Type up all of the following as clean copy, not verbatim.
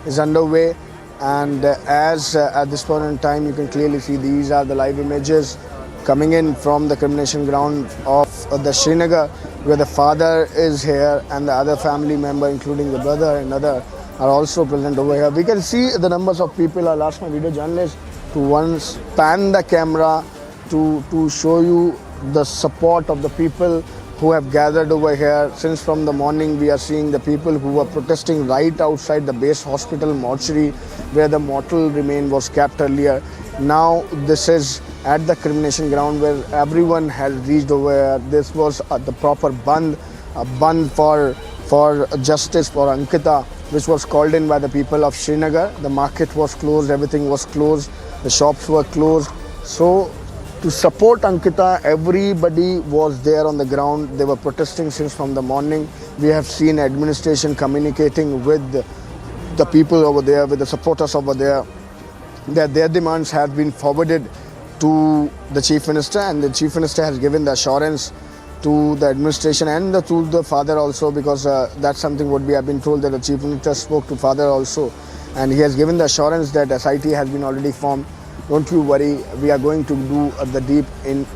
is underway. And as at this point in time, you can clearly see these are the live images coming in from the cremation ground of the Srinagar, where the father is here and the other family member, including the brother and other, are also present over here. We can see the numbers of people. I'll ask my video journalist to once pan the camera to show you the support of the people who have gathered over here. Since from the morning we are seeing the people who were protesting right outside the base hospital mortuary where the mortal remain was kept earlier. Now this is at the cremation ground where everyone has reached over here. This was the proper bandh, a bandh for justice for Ankita, which was called in by the people of Srinagar. The market was closed, everything was closed, the shops were closed. So to support Ankita, everybody was there on the ground. They were protesting since from the morning. We have seen administration communicating with the people over there, with the supporters over there, that their demands have been forwarded to the Chief Minister, and the Chief Minister has given the assurance to the administration and to the father also, because that's something what we have been told, that the Chief Minister spoke to father also, and he has given the assurance that SIT has been already formed. Don't you worry, we are going to do the deep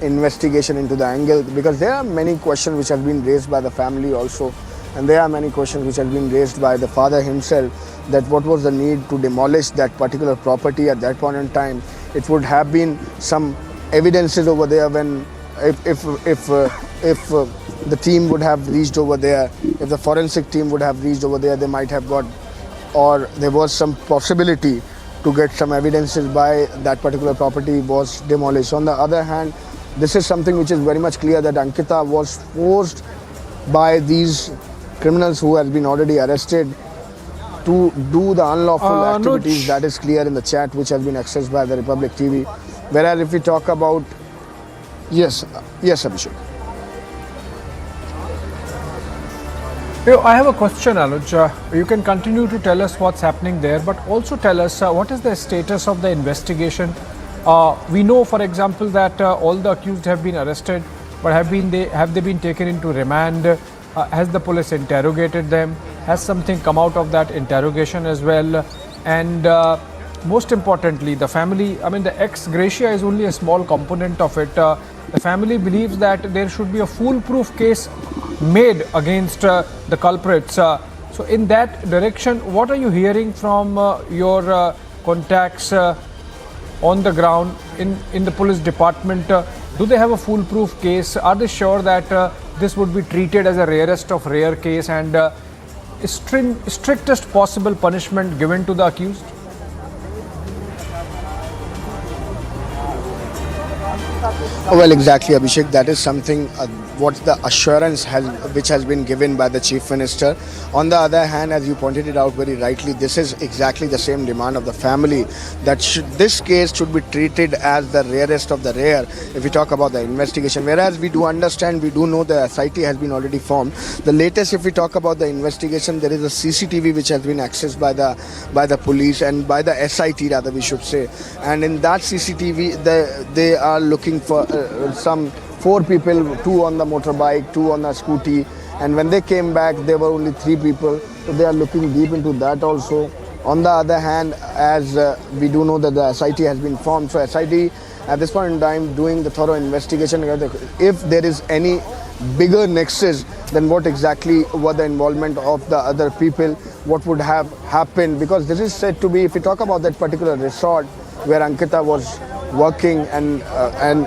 investigation into the angle, because there are many questions which have been raised by the family also, and there are many questions which have been raised by the father himself, that what was the need to demolish that particular property at that point in time. It would have been some evidences over there when if the team would have reached over there, if the forensic team would have reached over there, they might have got, or there was some possibility to get some evidences by that particular property was demolished. On the other hand, this is something which is very much clear, that Ankita was forced by these criminals who has been already arrested to do the unlawful activities. That is clear in the chat which has been accessed by the Republic TV. Whereas if we talk about, yes, Abhishek. I have a question, Anuj. You can continue to tell us what's happening there, but also tell us what is the status of the investigation. We know, for example, that all the accused have been arrested, but have they been taken into remand? Has the police interrogated them? Has something come out of that interrogation as well? And most importantly, the family, I mean, the ex gratia is only a small component of it. The family believes that there should be a foolproof case made against the culprits. So in that direction, what are you hearing from your contacts on the ground in the police department? Do they have a foolproof case? Are they sure that this would be treated as a rarest of rare case and strictest possible punishment given to the accused? Well, exactly, Abhishek. That is something what the assurance which has been given by the Chief Minister. On the other hand, as you pointed it out very rightly, this is exactly the same demand of the family, that this case should be treated as the rarest of the rare if we talk about the investigation. Whereas we do understand, we do know the SIT has been already formed. The latest, if we talk about the investigation, there is a CCTV which has been accessed by the police and by the SIT rather, we should say. And in that CCTV, they are looking for some 4 people, 2 on the motorbike, 2 on the scooty, and when they came back there were only 3 people, so they are looking deep into that also. On the other hand, as we do know that the SIT has been formed, so SIT at this point in time doing the thorough investigation. If there is any bigger nexus, then what exactly were the involvement of the other people, what would have happened, because this is said to be, if we talk about that particular resort where Ankita was working, and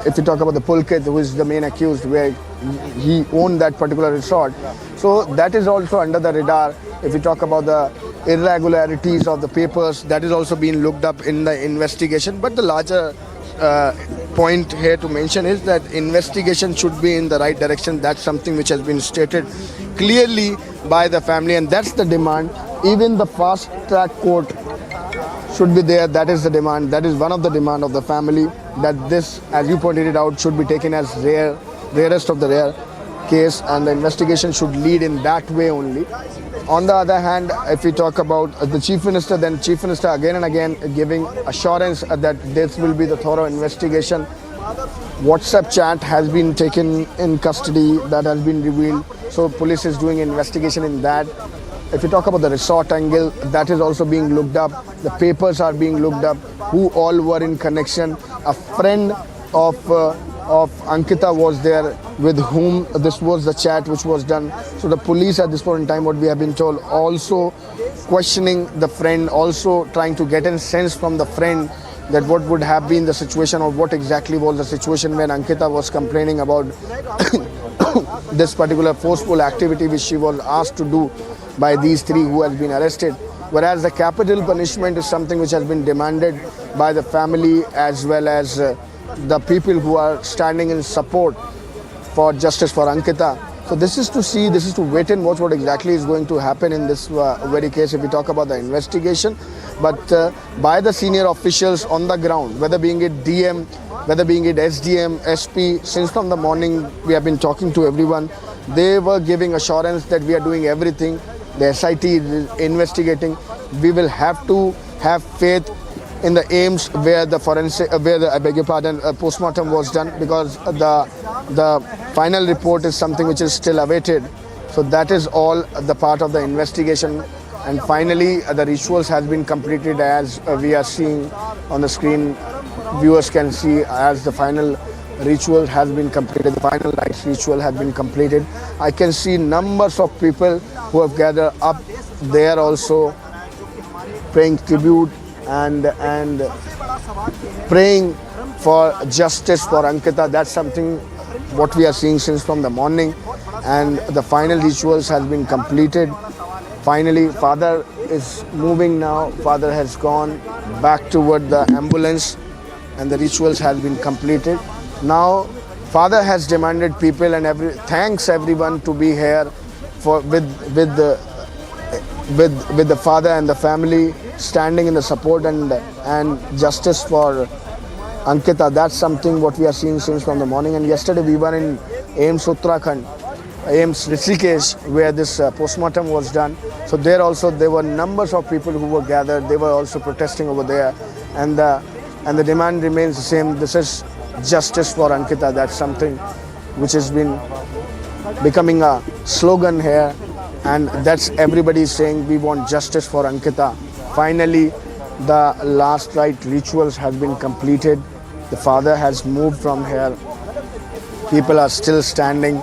if you talk about the Pulkit, who is the main accused, where he owned that particular resort, so that is also under the radar. If you talk about the irregularities of the papers, that is also being looked up in the investigation. But the larger point here to mention is that investigation should be in the right direction. That's something which has been stated clearly by the family, and that's the demand. Even the fast track court should be there. That is the demand. That is one of the demand of the family, that this, as you pointed it out, should be taken as rarest of the rare case, and the investigation should lead in that way only. On the other hand, if we talk about the Chief Minister, then Chief Minister again and again giving assurance that this will be the thorough investigation. WhatsApp chat has been taken in custody, that has been revealed. So police is doing investigation in that. If you talk about the resort angle, that is also being looked up. The papers are being looked up, who all were in connection. A friend of Ankita was there, with whom this was the chat which was done. So the police at this point in time, what we have been told, also questioning the friend, also trying to get a sense from the friend that what would have been the situation, or what exactly was the situation when Ankita was complaining about this particular forceful activity which she was asked to do by these three who has been arrested. Whereas the capital punishment is something which has been demanded by the family as well as the people who are standing in support for justice for Ankita. So this is to see, this is to wait and watch what exactly is going to happen in this very case if we talk about the investigation. But by the senior officials on the ground, whether being it DM, whether being it SDM, SP, since from the morning we have been talking to everyone, they were giving assurance that we are doing everything. The SIT is investigating. We will have to have faith in the aims where the forensic, where the, I beg your pardon, postmortem was done, because the final report is something which is still awaited. So that is all the part of the investigation. And finally, the rituals has been completed, as we are seeing on the screen. Viewers can see as the final ritual has been completed, the final rites ritual has been completed. I can see numbers of people who have gathered up there also, paying tribute and praying for justice for Ankita. That's something what we are seeing since from the morning. And the final rituals has been completed. Finally, father is moving now. Father has gone back toward the ambulance and the rituals has been completed. Now, father has demanded people and thanks everyone to be here for with the father and the family standing in the support and justice for Ankita. That's something what we are seeing since from the morning. And yesterday we were in AIMS Uttarakhand, AIMS Rishikesh, where this postmortem was done. So there were numbers of people who were gathered. They were also protesting over there, and the demand remains the same. This is justice for Ankita. That's something which has been becoming a slogan here, and that's everybody saying we want justice for Ankita. Finally, the last rite rituals have been completed. The father has moved from here. People are still standing.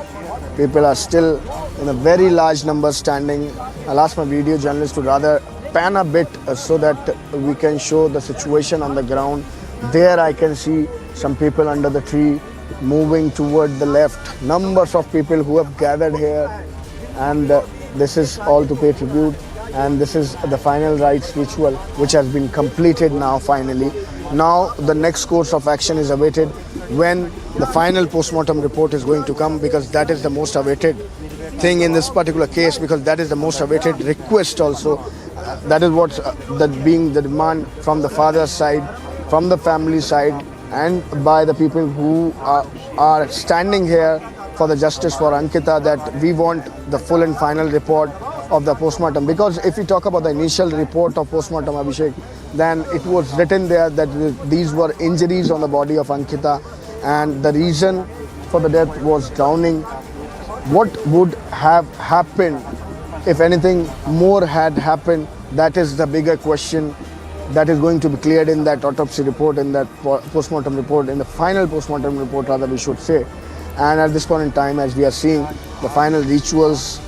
People are still in a very large number standing. I'll ask my video journalist to rather pan a bit so that we can show the situation on the ground. There I can see some people under the tree moving toward the left. Numbers of people who have gathered here, and this is all to pay tribute. And this is the final rites ritual which has been completed now finally. Now the next course of action is awaited when the final postmortem report is going to come, because that is the most awaited thing in this particular case, because that is the most awaited request also. That is what that being the demand from the father's side, from the family side, and by the people who are standing here for the justice for Ankita, that we want the full and final report of the postmortem. Because if we talk about the initial report of postmortem, Abhishek, then it was written there that these were injuries on the body of Ankita and the reason for the death was drowning. What would have happened if anything more had happened? That is the bigger question that is going to be cleared in that autopsy report, in that postmortem report, in the final postmortem report rather we should say. And at this point in time, as we are seeing, the final rituals,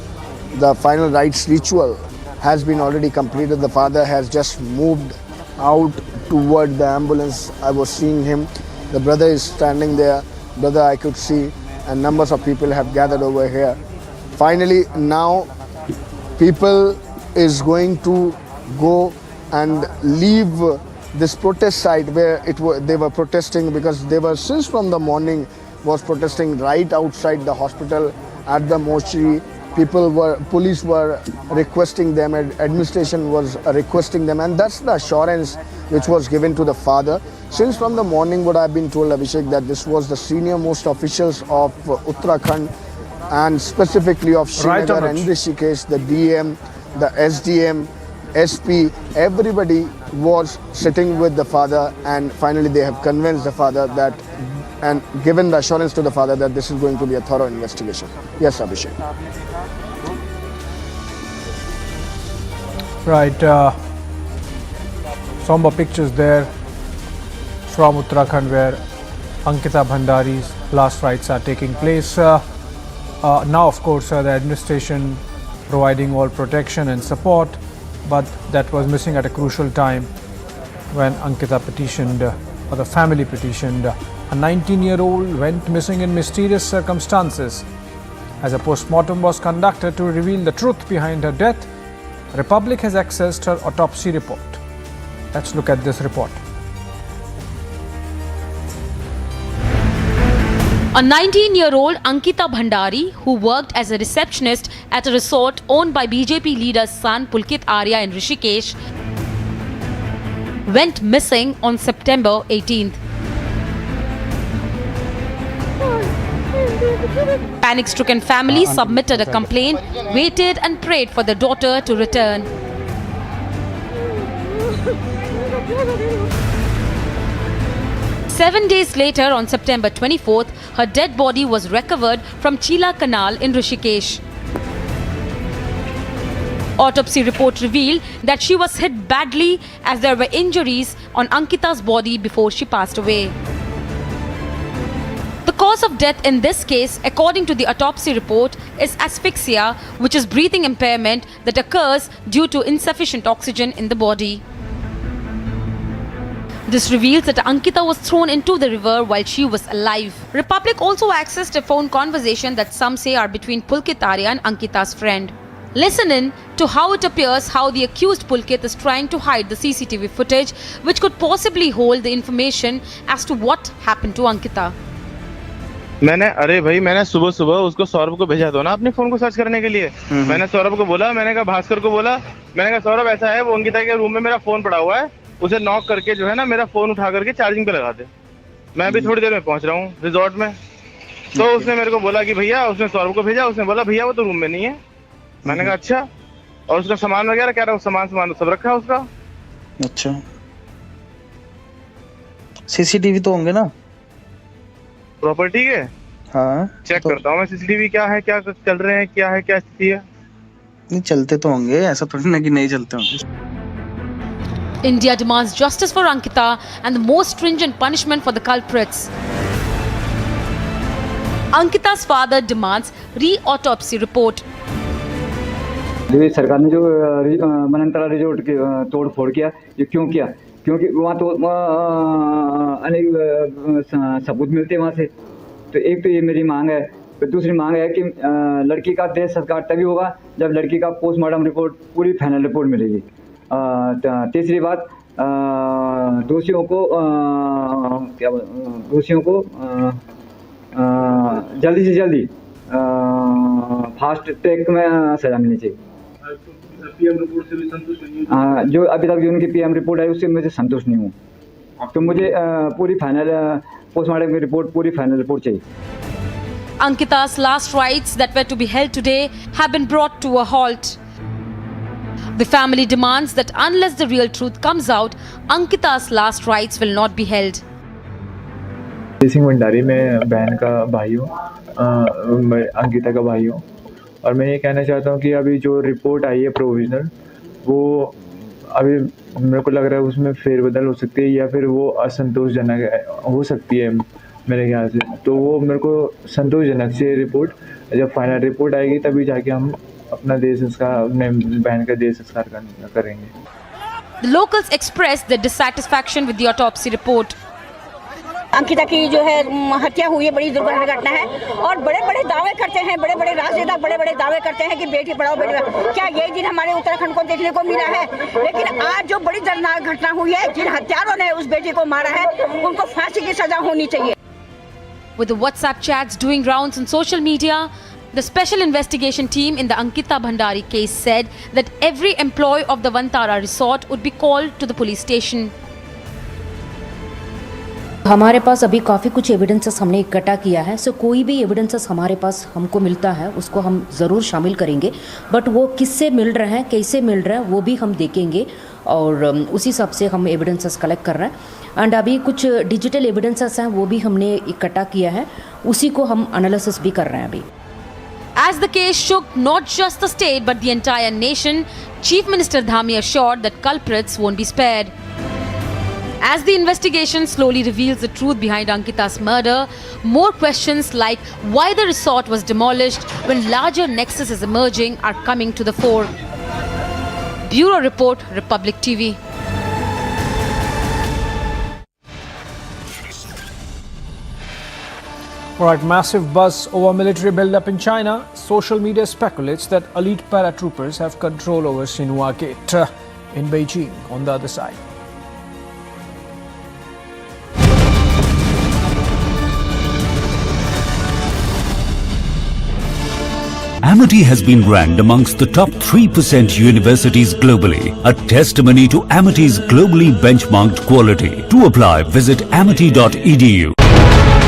the final rites ritual has been already completed. The father has just moved out toward the ambulance. I was seeing him. The brother is standing there. Brother I could see, and numbers of people have gathered over here. Finally, now people is going to go and leave this protest site where they were protesting, because they were since from the morning was protesting right outside the hospital at the mortuary. Police were requesting them, and administration was requesting them, and that's the assurance which was given to the father. Since from the morning, what I've been told, Abhishek, that this was the senior most officials of Uttarakhand, and specifically of Srinagar and Rishikesh, the DM, the SDM, SP, everybody was sitting with the father, and finally they have convinced the father that, and given the assurance to the father that this is going to be a thorough investigation. Yes, Abhishek. Right. Somber pictures there from Uttarakhand where Ankita Bhandari's last rites are taking place. Now, of course, the administration providing all protection and support, but that was missing at a crucial time when Ankita petitioned, or the family petitioned. A 19-year-old went missing in mysterious circumstances. As a post-mortem was conducted to reveal the truth behind her death, Republic has accessed her autopsy report. Let's look at this report. A 19-year-old Ankita Bhandari, who worked as a receptionist at a resort owned by BJP leader's son Pulkit Arya in Rishikesh, went missing on September 18th. Panic-stricken family submitted a complaint, waited and prayed for their daughter to return. Seven days later, on September 24th, her dead body was recovered from Chila Canal in Rishikesh. Autopsy report revealed that she was hit badly as there were injuries on Ankita's body before she passed away. The cause of death in this case, according to the autopsy report, is asphyxia, which is breathing impairment that occurs due to insufficient oxygen in the body. This reveals that Ankita was thrown into the river while she was alive. Republic also accessed a phone conversation that some say are between Pulkit Arya and Ankita's friend. Listen in to how it appears how the accused Pulkit is trying to hide the CCTV footage which could possibly hold the information as to what happened to Ankita. मैंने सुबह सुबह उसको सौरभ को भेजा दो ना अपने phone को सर्च करने के लिए। मैंने सौरभ को बोला, मैंने कहा भास्कर को बोला, मैंने कहा सौरभ ऐसा है वो अंकिता के रूम में मेरा फोन पड़ा हुआ है, उसे नॉक करके जो है ना मेरा फोन उठा करके चार्जिंग पे लगा दे, मैं अभी थोड़ी देर में पहुंच रहा हूँ रिजॉर्ट में। तो उसने मेरे को बोला कि भैया, उसने सौरभ को भेजा, उसने बोला भैया वो तो रूम में नहीं है। मैंने कहा अच्छा, और उसका सामान वगैरह कह रहा हूँ, सामान सब रखा है उसका। अच्छा, सीसीटीवी तो होंगे ना प्रॉपर्टी के? हाँ, चेक करता हूँ मैं सीसीटीवी क्या है, क्या चल रहे हैं, क्या है, क्या स्थिति है। नहीं चलते तो होंगे, ऐसा थोड़ी ना कि नहीं चलते होंगे। India demands justice for Ankita and the most stringent punishment for the culprits. Ankita's father demands re-autopsy report. सरकार ने जो मनंतरा रिजोर्ट की तोड़ फोड़ किया, ये क्यों किया? क्योंकि वहाँ तो अनेक सबूत मिलते हैं वहाँ से। तो एक तो ये मेरी मांग है, तो दूसरी मांग है कि लड़की का देह संस्कार तभी होगा जब लड़की का पोस्टमार्टम रिपोर्ट पूरी फाइनल रिपोर्ट मिलेगी। तीसरी बात, दोषियों को जल्दी से जल्दी फास्ट ट्रैक में सजा मिलनी चाहिए। पीएम रिपोर्ट से भी संतुष्ट नहीं हूँ। जो अभी तक जो उनकी पीएम रिपोर्ट आई उससे मुझे संतुष्ट नहीं हूँ, तो मुझे पूरी फाइनल पोस्टमार्टम की रिपोर्ट, पूरी फाइनल रिपोर्ट चाहिए। Ankita's last rites that were to be held today have been brought to a halt. The family demands that unless the real truth comes out, Ankita's last rites will not be held. Singh Bhandari, मैं बहन का भाई हूँ, अंकिता का भाई हूँ, और मैं ये कहना चाहता हूँ कि अभी जो रिपोर्ट आई है प्रोविजनल, वो अभी मेरे को लग रहा है उसमें फेरबदल हो सकती है या फिर वो असंतोषजनक हो सकती है मेरे ख्याल से। तो वो मेरे को संतोषजनक से रिपोर्ट, जब फाइनल रिपोर्ट आएगी तभी जाके हम अपना देह संस्कार, अपने बहन का देह संस्कार करेंगे। The locals expressed their dissatisfaction with the autopsy report. Ankita की जो है हत्या हुई है, बड़ी दुर्भाग्य घटना है, और बड़े बड़े दावे करते हैं, बड़े बड़े राजनेता बड़े बड़े दावे करते हैं कि बेटी पढ़ाओ बेटी पढ़ाओ। क्या यही दिन हमारे उत्तराखंड को देखने को मिला है? लेकिन आज जो बड़ी दर्दनाक घटना हुई है, जिन हत्यारों ने उस बेटी को मारा है, उनको फांसी की सजा होनी चाहिए। With the WhatsApp chats doing rounds on social media, the special investigation team in the Ankita Bhandari case said that every employee of the Vantara resort would be called to the police station. हमारे पास अभी काफ़ी कुछ evidences हमने इकट्ठा किया है। सो कोई भी एविडेंसेस हमारे पास हमको मिलता है उसको हम ज़रूर शामिल करेंगे, बट वो किससे मिल रहे हैं, कैसे मिल रहे हैं, वो भी हम देखेंगे, और उसी हिसाब से हम एविडेंसेस कलेक्ट कर रहे हैं। एंड अभी कुछ डिजिटल एविडेंसेस हैं वो भी हमने इकट्ठा किया है, उसी को हम एनालिसिस भी कर रहे हैं अभी। As the case shook not just the state but the entire nation, Chief Minister Dhami assured that culprits won't be spared. As the investigation slowly reveals the truth behind Ankita's murder, more questions like why the resort was demolished when larger nexus is emerging are coming to the fore. Bureau Report, Republic TV. Alright, massive buzz over military buildup in China. Social media speculates that elite paratroopers have control over Xinhua Gate in Beijing on the other side. Amity has been ranked amongst the top 3% universities globally, a testimony to Amity's globally benchmarked quality. To apply, visit amity.edu.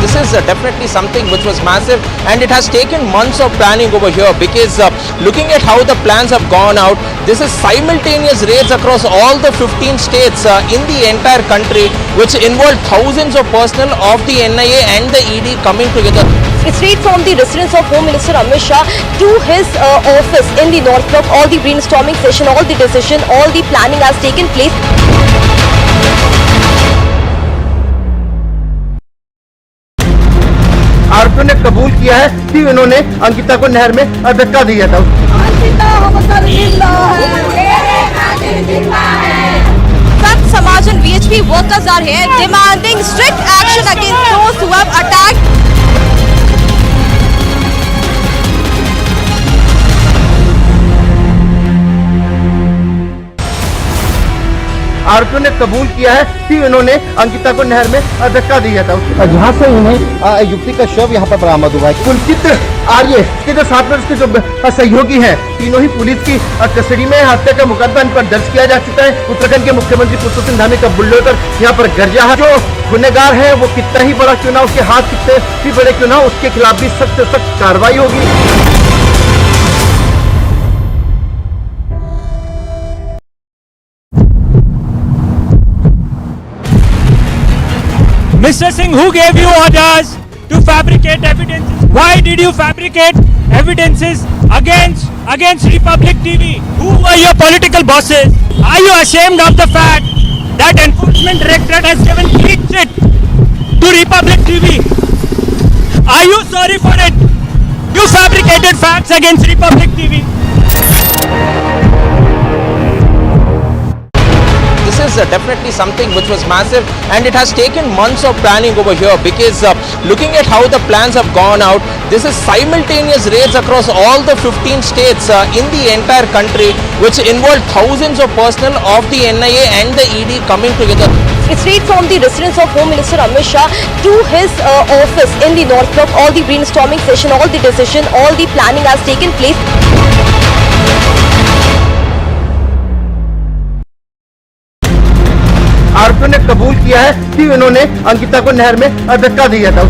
This is definitely something which was massive, and it has taken months of planning over here, because looking at how the plans have gone out, this is simultaneous raids across all the 15 states in the entire country, which involved thousands of personnel of the NIA and the ED coming together. It's straight from the residence of Home Minister Amit Shah to his office in the North Block. All the brainstorming session, all the decision, all the planning has taken place. आरोपियों ने कबूल किया है कि उन्होंने अंकिता को नहर में धक्का दिया था। Samaj and VHP workers are here demanding strict action against those who have attacked. आरोपियों ने कबूल किया है कि उन्होंने अंकिता को नहर में धक्का दिया था। यहाँ से उन्हें युवती का शव यहाँ पर बरामद हुआ है। पुलकित आर्य के जो साथ में उसके जो सहयोगी हैं, तीनों ही पुलिस की कस्टडी में। हत्या का मुकदमा इन पर दर्ज किया जा चुका है। उत्तराखंड के मुख्यमंत्री पुष्कर सिंह धामी का बुलडोजर यहाँ पर गर्जा है। जो गुनहगार है वो कितना ही बड़ा क्यों ना, उसके हाथ कितने भी बड़े क्यों ना, उसके खिलाफ भी सख्त से सख्त कार्रवाई होगी। Mr. Singh, who gave you orders to fabricate evidences? Why did you fabricate evidences against Republic TV? Who were your political bosses? Are you ashamed of the fact that Enforcement Directorate has given clean sheet to Republic TV? Are you sorry for it? You fabricated facts against Republic TV. This is definitely something which was massive, and it has taken months of planning over here, because looking at how the plans have gone out, this is simultaneous raids across all the 15 states in the entire country, which involved thousands of personnel of the NIA and the ED coming together. It's straight from the residence of Home Minister Amit Shah to his office in the North Block. All the brainstorming session, all the decision, all the planning has taken place. आरोपियों ने कबूल किया है कि उन्होंने अंकिता को नहर में धक्का दिया था।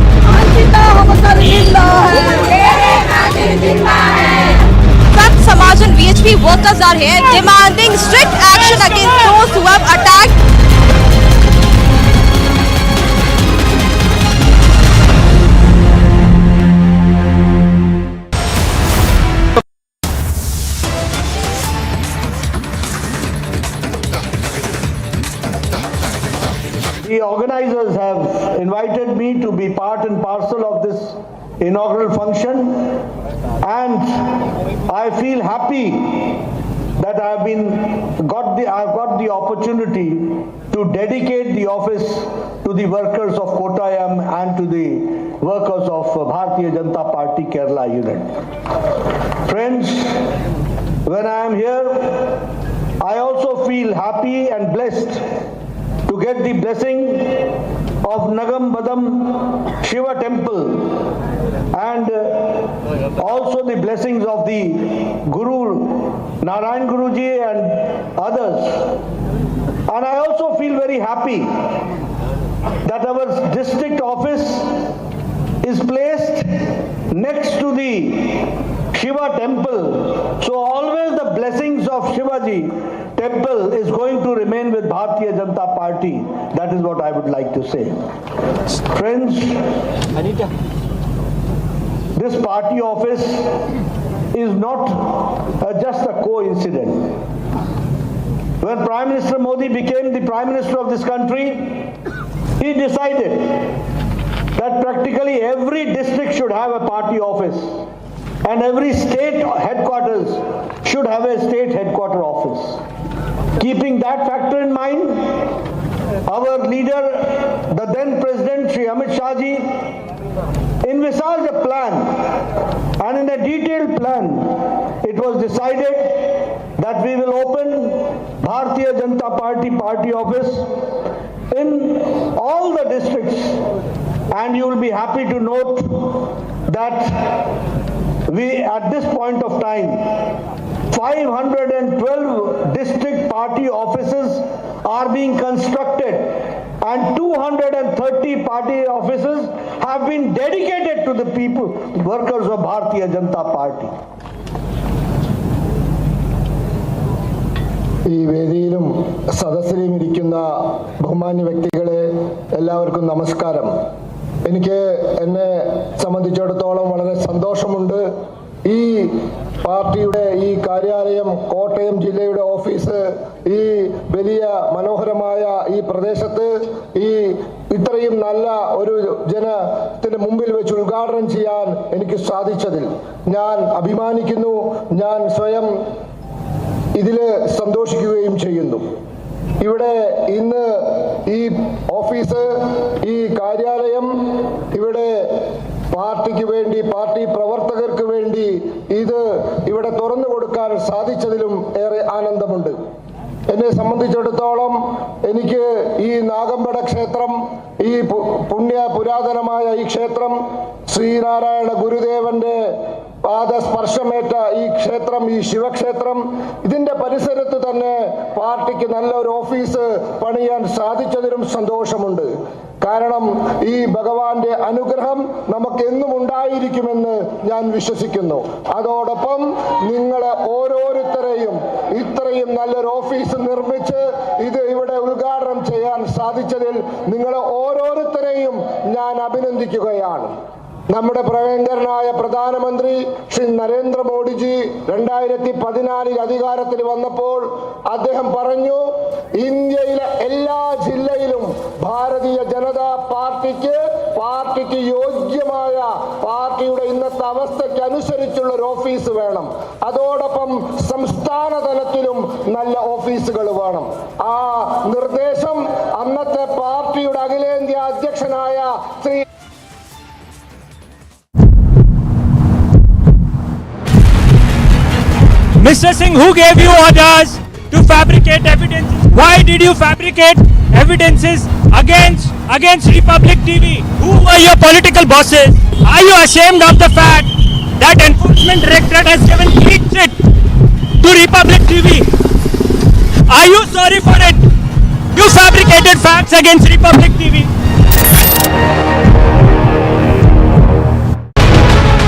Samaj and VHP workers are here demanding strict action against those who have attacked. The organizers have invited me to be part and parcel of this inaugural function, and I feel happy that I've got the opportunity to dedicate the office to the workers of Kottayam and to the workers of Bharatiya Janata Party Kerala unit. Friends, when I am here, I also feel happy and blessed to get the blessing of Nagam Badam Shiva temple, and also the blessings of the Guru Narayan Guruji and others. And I also feel very happy that our district office is placed next to the Shiva temple. So always the blessings of Shivaji temple is going to remain with Bharatiya Janata Party. That is what I would like to say. Friends, this party office is not just a coincidence. When Prime Minister Modi became the Prime Minister of this country, he decided that practically every district should have a party office and every state headquarters should have a state headquarter office. Keeping that factor in mind, our leader, the then President Shri Amit Shah ji, envisaged a plan, and in a detailed plan it was decided that we will open Bharatiya Janata Party office in all the districts, and you will be happy to note that we at this point of time 512 district party offices are being constructed and 230 party offices have been dedicated to the people, workers of Bharatiya Janata Party. ഈ വേദിയിലും സദസ്സിലും ഇരിക്കുന്ന ബഹുമാന്യ വ്യക്തികളെ എല്ലാവർക്കും നമസ്കാരം. എനിക്ക് എന്നെ സംബന്ധിച്ചിടത്തോളം വളരെ സന്തോഷമുണ്ട്. ഈ പാർട്ടിയുടെ ഈ കാര്യാലയം, കോട്ടയം ജില്ലയുടെ ഓഫീസ് ഈ വലിയ മനോഹരമായ ഈ പ്രദേശത്ത് ഈ ഇത്രയും നല്ല ഒരു ജനത്തിന് മുമ്പിൽ വെച്ച് ഉദ്ഘാടനം ചെയ്യാൻ എനിക്ക് സാധിച്ചതിൽ ഞാൻ അഭിമാനിക്കുന്നു. ഞാൻ സ്വയം ഇതില് സന്തോഷിക്കുകയും ചെയ്യുന്നു. ഇവിടെ ഇന്ന് ഈ ഓഫീസ്, ഈ കാര്യാലയം ഇവിടെ പാർട്ടിക്ക് വേണ്ടി, പാർട്ടി പ്രവർത്തകർക്ക് വേണ്ടി ഇത് ഇവിടെ തുറന്നു കൊടുക്കാൻ സാധിച്ചതിലും ഏറെ ആനന്ദമുണ്ട്. എന്നെ സംബന്ധിച്ചിടത്തോളം എനിക്ക് ഈ നാഗമ്പട ക്ഷേത്രം, ഈ പുരാതനമായ ഈ ക്ഷേത്രം, ശ്രീനാരായണ ഗുരുദേവന്റെ പാദസ്പർശമേറ്റ ഈ ക്ഷേത്രം, ഈ ശിവക്ഷേത്രം, ഇതിന്റെ പരിസരത്ത് തന്നെ പാർട്ടിക്ക് നല്ലൊരു ഓഫീസ് പണിയാൻ സാധിച്ചതിലും സന്തോഷമുണ്ട്. കാരണം ഈ ഭഗവാന്റെ അനുഗ്രഹം നമുക്ക് എന്നും ഉണ്ടായിരിക്കുമെന്ന് ഞാൻ വിശ്വസിക്കുന്നു. അതോടൊപ്പം നിങ്ങളെ ഓരോരുത്തരെയും ഇത്രയും നല്ലൊരു ഓഫീസ് നിർമ്മിച്ച് ഇത് ഇവിടെ ഉദ്ഘാടനം ചെയ്യാൻ സാധിച്ചതിൽ നിങ്ങളെ ഓരോരുത്തരെയും ഞാൻ അഭിനന്ദിക്കുകയാണ്. നമ്മുടെ പ്രിയങ്കരനായ പ്രധാനമന്ത്രി ശ്രീ നരേന്ദ്രമോദിജി 2014 അധികാരത്തിൽ വന്നപ്പോൾ അദ്ദേഹം പറഞ്ഞു, ഇന്ത്യയിലെ എല്ലാ ജില്ലയിലും ഭാരതീയ ജനതാ പാർട്ടിക്ക് യോഗ്യമായ, പാർട്ടിയുടെ ഇന്നത്തെ അവസ്ഥയ്ക്ക് അനുസരിച്ചുള്ള ഒരു ഓഫീസ് വേണം. അതോടൊപ്പം സംസ്ഥാന തലത്തിലും നല്ല ഓഫീസുകൾ വേണം. ആ നിർദ്ദേശം അന്നത്തെ പാർട്ടിയുടെ അഖിലേന്ത്യാ അധ്യക്ഷനായ Shri Mr. Singh, who gave you orders to fabricate evidences? Why did you fabricate evidences against Republic TV? Who were your political bosses? Are you ashamed of the fact that Enforcement Directorate has given clean chit to Republic TV? Are you sorry for it? You fabricated facts against Republic TV.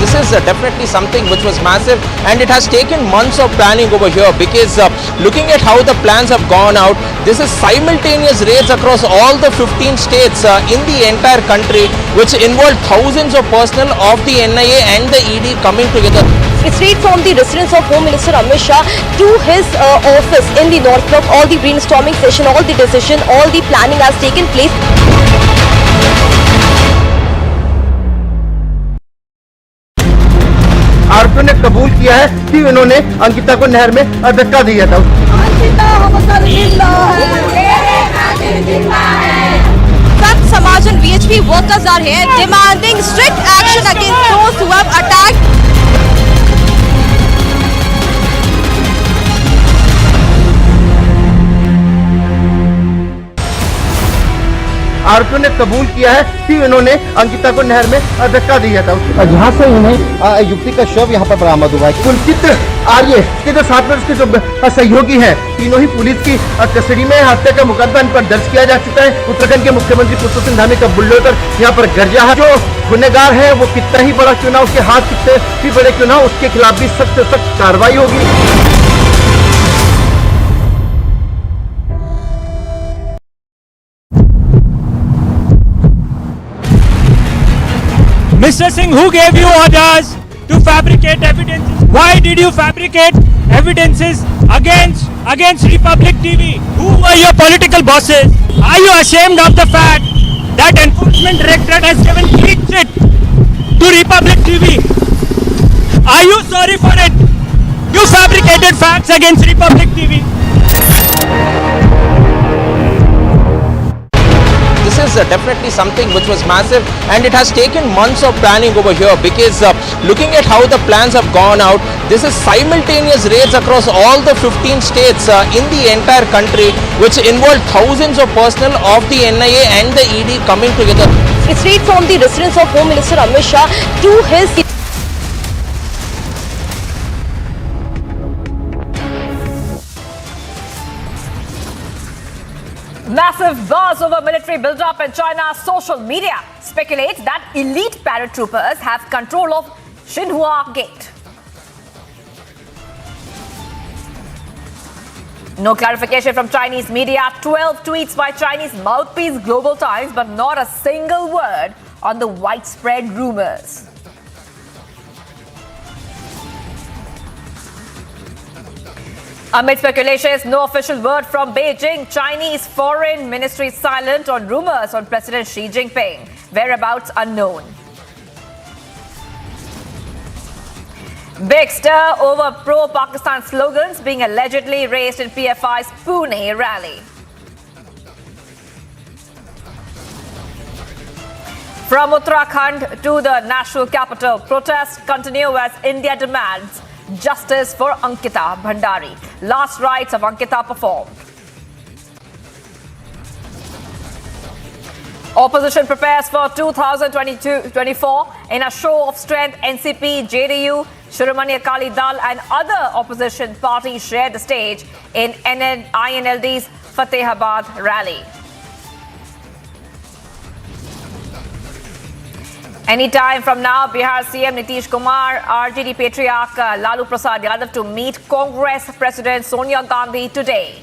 This is definitely something which was massive, and it has taken months of planning over here, because looking at how the plans have gone out, this is simultaneous raids across all the 15 states in the entire country, which involved thousands of personnel of the NIA and the ED coming together. It's straight from the residence of Home Minister Amit Shah to his office in the North Block. All the brainstorming session, all the decision, all the planning has taken place. आरोपियों ने कबूल किया है कि उन्होंने अंकिता को नहर में धक्का दिया था। That Samaj and VHP workers are here demanding strict action against those who have attacked. आरोपियों ने कबूल किया है कि उन्होंने अंकिता को नहर में धक्का दिया था, जहाँ से उन्हें युवती का शव यहाँ पर बरामद हुआ है। पुलकित आर्य के जो साथ में उसके जो सहयोगी हैं, तीनों ही पुलिस की कस्टडी में। हत्या का मुकदमा इन पर दर्ज किया जा चुका है। उत्तराखंड के मुख्यमंत्री पुष्कर सिंह धामी का बुलडोजर यहाँ पर गर्जा है। जो गुनहगार है वो कितना ही बड़ा क्यों ना, उसके हाथ कितने भी बड़े क्यों ना, उसके खिलाफ भी सख्त से सख्त कार्रवाई होगी। Mr. Singh, who gave you orders to fabricate evidences? Why did you fabricate evidences against Republic TV? Who were your political bosses? Are you ashamed of the fact that Enforcement Directorate has given clean chit to Republic TV? Are you sorry for it? You fabricated facts against Republic TV. This is definitely something which was massive, and it has taken months of planning over here, because looking at how the plans have gone out, this is simultaneous raids across all the 15 states in the entire country, which involved thousands of personnel of the NIA and the ED coming together. It's straight from the residence of Home Minister Amit Shah to his Massive buzz over military buildup in China's social media speculates that elite paratroopers have control of Xinhua Gate. No clarification from Chinese media. 12 tweets by Chinese mouthpiece Global Times, but not a single word on the widespread rumors. Amid speculations, no official word from Beijing. Chinese Foreign Ministry silent on rumors on President Xi Jinping. Whereabouts unknown. Big stir over pro-Pakistan slogans being allegedly raised in PFI's Pune rally. From Uttarakhand to the national capital, protests continue as India demands justice for Ankita Bhandari. Last rites of Ankita performed. Opposition prepares for 2022-24 in a show of strength. NCP, JDU, Shiromani Akali Dal and other opposition parties shared the stage in INLD's Fatehabad rally. Anytime from now, Bihar CM Nitish Kumar, RJD Patriarch Lalu Prasad Yadav to meet Congress President Sonia Gandhi today.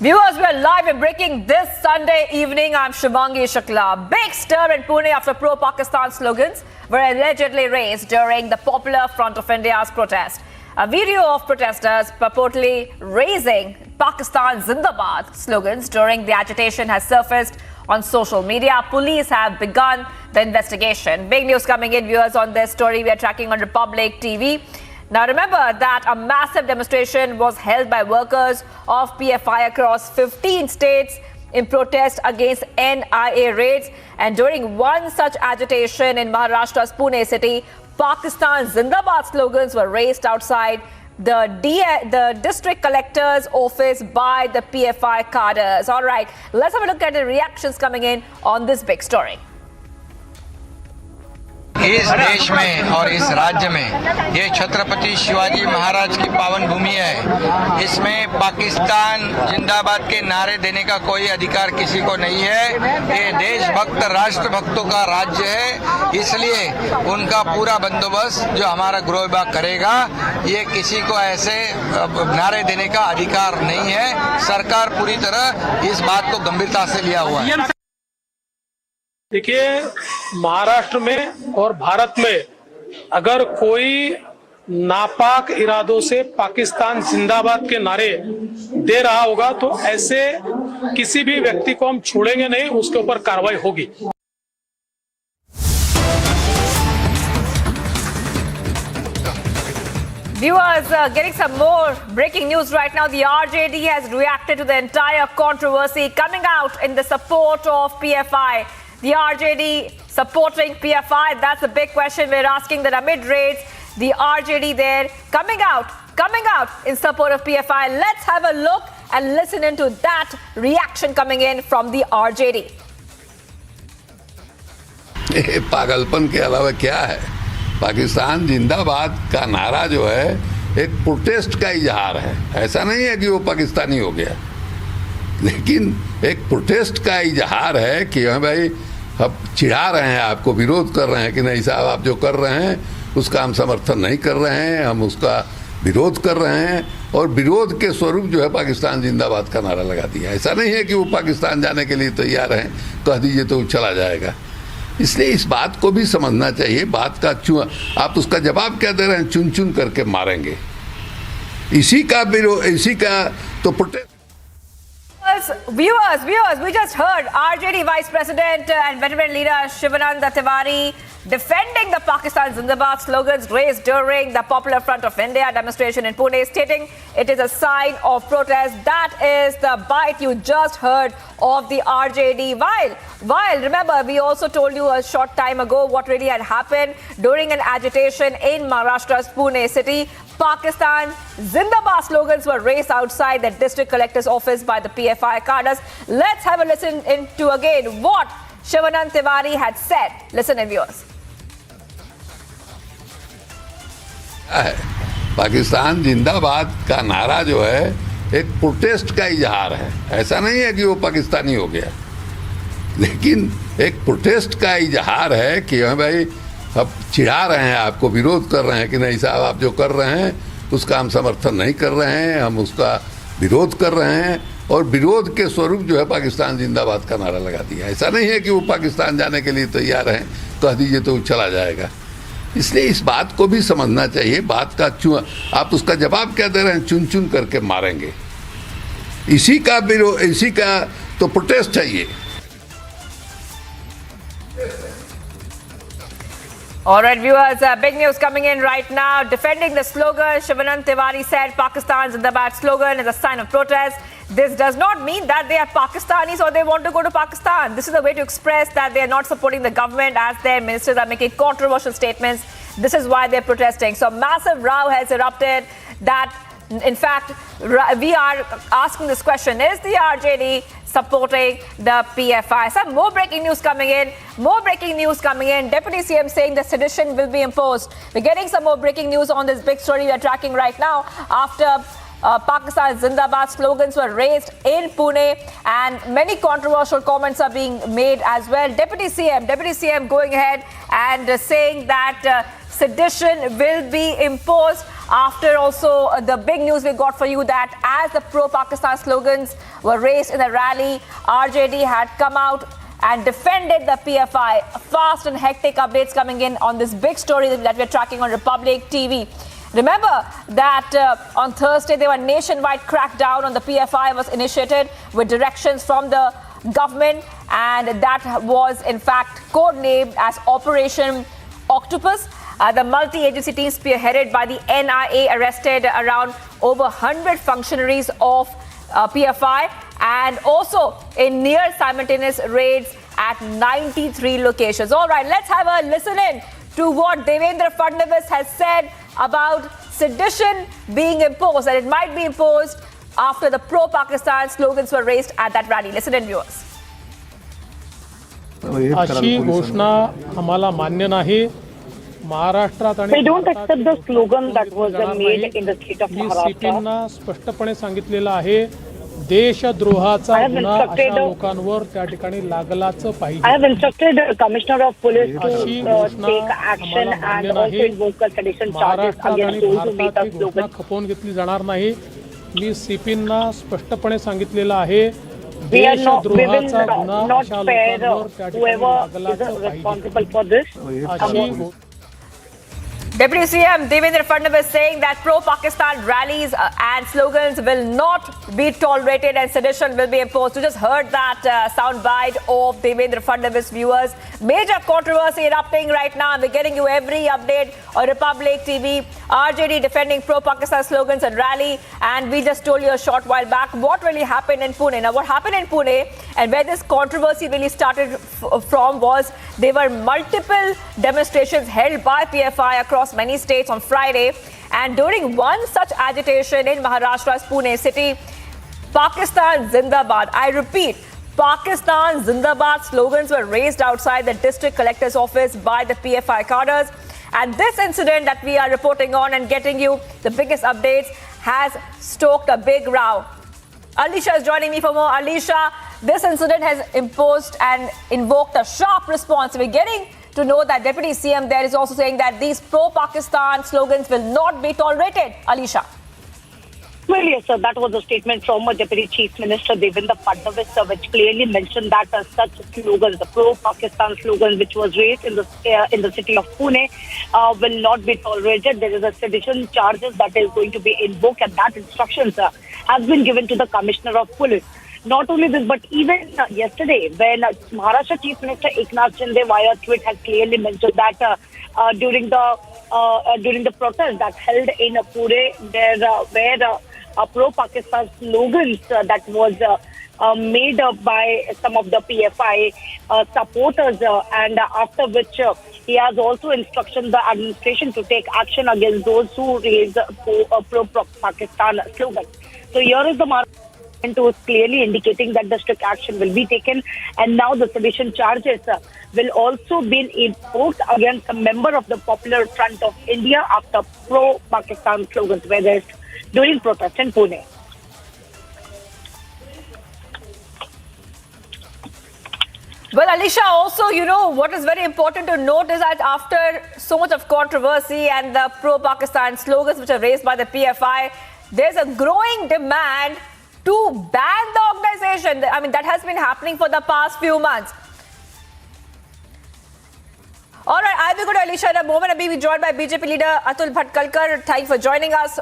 Viewers, we are live and breaking this Sunday evening. I'm Shivangi Shukla. Big stir in Pune after pro-Pakistan slogans were allegedly raised during the Popular Front of India's protest. A video of protesters purportedly raising Pakistan Zindabad slogans during the agitation has surfaced on social media. Police have begun the investigation. Big news coming in, viewers, on this story we are tracking on Republic TV. Now remember that a massive demonstration was held by workers of PFI across 15 states in protest against NIA raids. And during one such agitation in Maharashtra's Pune city, Pakistan Zindabad slogans were raised outside the district collector's office by the PFI cadres. All right, let's have a look at the reactions coming in on this big story. इस देश में और इस राज्य में ये छत्रपति शिवाजी महाराज की पावन भूमि है। इसमें पाकिस्तान जिंदाबाद के नारे देने का कोई अधिकार किसी को नहीं है। ये देशभक्त राष्ट्रभक्तों का राज्य है, इसलिए उनका पूरा बंदोबस्त जो हमारा गृह विभाग करेगा, ये किसी को ऐसे नारे देने का अधिकार नहीं है। सरकार पूरी तरह इस बात को गंभीरता से लिया हुआ है। देखिए, महाराष्ट्र में और भारत में अगर कोई नापाक इरादों से पाकिस्तान जिंदाबाद के नारे दे रहा होगा तो ऐसे किसी भी व्यक्ति को हम छोड़ेंगे नहीं, उसके ऊपर कार्रवाई होगी। Viewers, getting some more breaking news right now. The RJD has reacted to the entire controversy coming out in the support of PFI. The RJD supporting PFI, that's the big question we're asking, that amid raids, the RJD there coming out in support of PFI. Let's have a look and listen into that reaction coming in from the RJD. पागलपन के अलावा क्या है? पाकिस्तान जिंदाबाद का नारा जो है एक प्रोटेस्ट का इजहार है। ऐसा नहीं है कि वो पाकिस्तानी हो गया, लेकिन एक प्रोटेस्ट का इजहार है कि हाँ भाई, अब चिढ़ा रहे हैं, आपको विरोध कर रहे हैं कि नहीं साहब, आप जो कर रहे हैं उसका हम समर्थन नहीं कर रहे हैं, हम उसका विरोध कर रहे हैं और विरोध के स्वरूप जो है पाकिस्तान जिंदाबाद का नारा लगा दिया। ऐसा नहीं है कि वो पाकिस्तान जाने के लिए तैयार हैं, कह दीजिए तो चला जाएगा। इसलिए इस बात को भी समझना चाहिए। बात का आप उसका जवाब क्या दे रहे हैं? चुन चुन करके मारेंगे। इसी का तो protest. Viewers, we just heard RJD Vice President and veteran leader Shivananda Tiwari defending the Pakistan Zindabad slogans raised during the Popular Front of India demonstration in Pune, stating it is a sign of protest. That is the bite you just heard of the RJD. While remember, we also told you a short time ago what really had happened during an agitation in Maharashtra's Pune city. Pakistan Zindabad slogans were raised outside the district collector's office by the PFI cadres. Let's have a listen into again what Shivanand Tiwari had said. Listen in, viewers. Pakistan जिंदाबाद का नारा जो है एक protest का इजहार है। ऐसा नहीं है कि वो पाकिस्तानी हो गया, लेकिन एक प्रोटेस्ट का इजहार है कि हम भाई अब चिढ़ा रहे हैं, आपको विरोध कर रहे हैं कि नहीं साहब आप जो कर रहे हैं उसका हम समर्थन नहीं कर रहे हैं, हम उसका विरोध कर रहे हैं और विरोध के स्वरूप जो है पाकिस्तान जिंदाबाद का नारा लगा दिया। ऐसा नहीं है कि वो पाकिस्तान जाने के लिए तैयार हैं, कह दीजिए तो चला जाएगा। इसलिए इस बात को भी समझना चाहिए। बात का आप उसका जवाब क्या दे रहे हैं? चुन चुन करके मारेंगे। इसी का तो प्रोटेस्ट चाहिए। All right, viewers, big news coming in right now. Defending the slogan, Shivanand Tiwari said Pakistan Zindabad slogan is a sign of protest. This does not mean that they are Pakistanis or they want to go to Pakistan. This is a way to express that they are not supporting the government as their ministers are making controversial statements. This is why they're protesting. So massive row has erupted that, in fact, we are asking this question, is the RJD supporting the PFI? Some more breaking news coming in. Deputy CM saying the sedition will be imposed. We're getting some more breaking news on this big story we are tracking right now after Pakistan Zindabad slogans were raised in Pune and many controversial comments are being made as well. Deputy CM going ahead and saying that sedition will be imposed. After also the big news we got for you that as the pro-Pakistan slogans were raised in the rally, RJD had come out and defended the PFI. Fast and hectic updates coming in on this big story that we're tracking on Republic TV. Remember that on Thursday there was a nationwide crackdown on the PFI was initiated with directions from the government, and that was in fact codenamed as Operation Octopus. The multi-agency team spearheaded by the NIA arrested around over 100 functionaries of PFI and also in near simultaneous raids at 93 locations. All right, let's have a listen in to what Devendra Fadnavis has said about sedition being imposed, and it might be imposed after the pro-Pakistan slogans were raised at that rally. Listen in, viewers. अशी घोषणा आम्हाला मान्य नाही. महाराष्ट्रात आणि We don't accept the slogan that was made in the state of Maharashtra. सीपींना स्पष्टपपणे सांगितलेलं आहे देशद्रोहाचा गुन्हा अशा लोकांवर त्या ठिकाणी लागलाच पाहिजे. I have instructed the Commissioner of Police to take action and also invoke sedition charges against those who make the slogan. खपवून घेतली जाणार नाही. मी सीपींना स्पष्टपणे सांगितलेलं आहे देशद्रोहाचा गुन्हा अशा लोकांवर त्या ठिकाणी लागलाच पाहिजे. Deputy CM Devendra Fadnavis saying that pro-Pakistan rallies and slogans will not be tolerated and sedition will be imposed. You just heard that soundbite of Devendra Fadnavis, viewers. Major controversy erupting right now. We're getting you every update on Republic TV. RJD defending pro-Pakistan slogans and rally. And we just told you a short while back what really happened in Pune. Now, what happened in Pune and where this controversy really started from was there were multiple demonstrations held by PFI across many states on Friday, and during one such agitation in Maharashtra's Pune city, Pakistan Zindabad, I repeat, Pakistan Zindabad slogans were raised outside the district collector's office by the PFI cadres, and this incident that we are reporting on and getting you the biggest updates has stoked a big row. Alisha is joining me for more. Alisha, this incident has imposed and invoked a sharp response. We're getting to know that Deputy CM there is also saying that these pro-Pakistan slogans will not be tolerated. Alisha. Well, yes, sir. That was a statement from Deputy Chief Minister Devendra Fadnavis, which clearly mentioned that such slogans, the pro-Pakistan slogan, which was raised in the city of Pune, will not be tolerated. There is a sedition charges that is going to be invoked, and that instructions has been given to the Commissioner of Police. Not only this, but even yesterday, when Maharashtra Chief Minister Eknath Shinde via tweet has clearly mentioned that during the protest that held in Pune, where pro-Pakistan slogans that was made by some of the PFI supporters, and after which he has also instructed the administration to take action against those who raise pro-Pakistan slogans. So here is the who is clearly indicating that the strict action will be taken, and now the sedition charges will also be invoked against a member of the Popular Front of India after pro-Pakistan slogans were raised during protest in Pune. Well, Alisha, also, what is very important to note is that after so much of controversy and the pro-Pakistan slogans which are raised by the PFI, there's a growing demand to ban the organization. I mean, that has been happening for the past few months. All right, I'll be good, Alisha, in a moment. I'll be joined by BJP leader Atul Bhatkalkar. Thank you for joining us.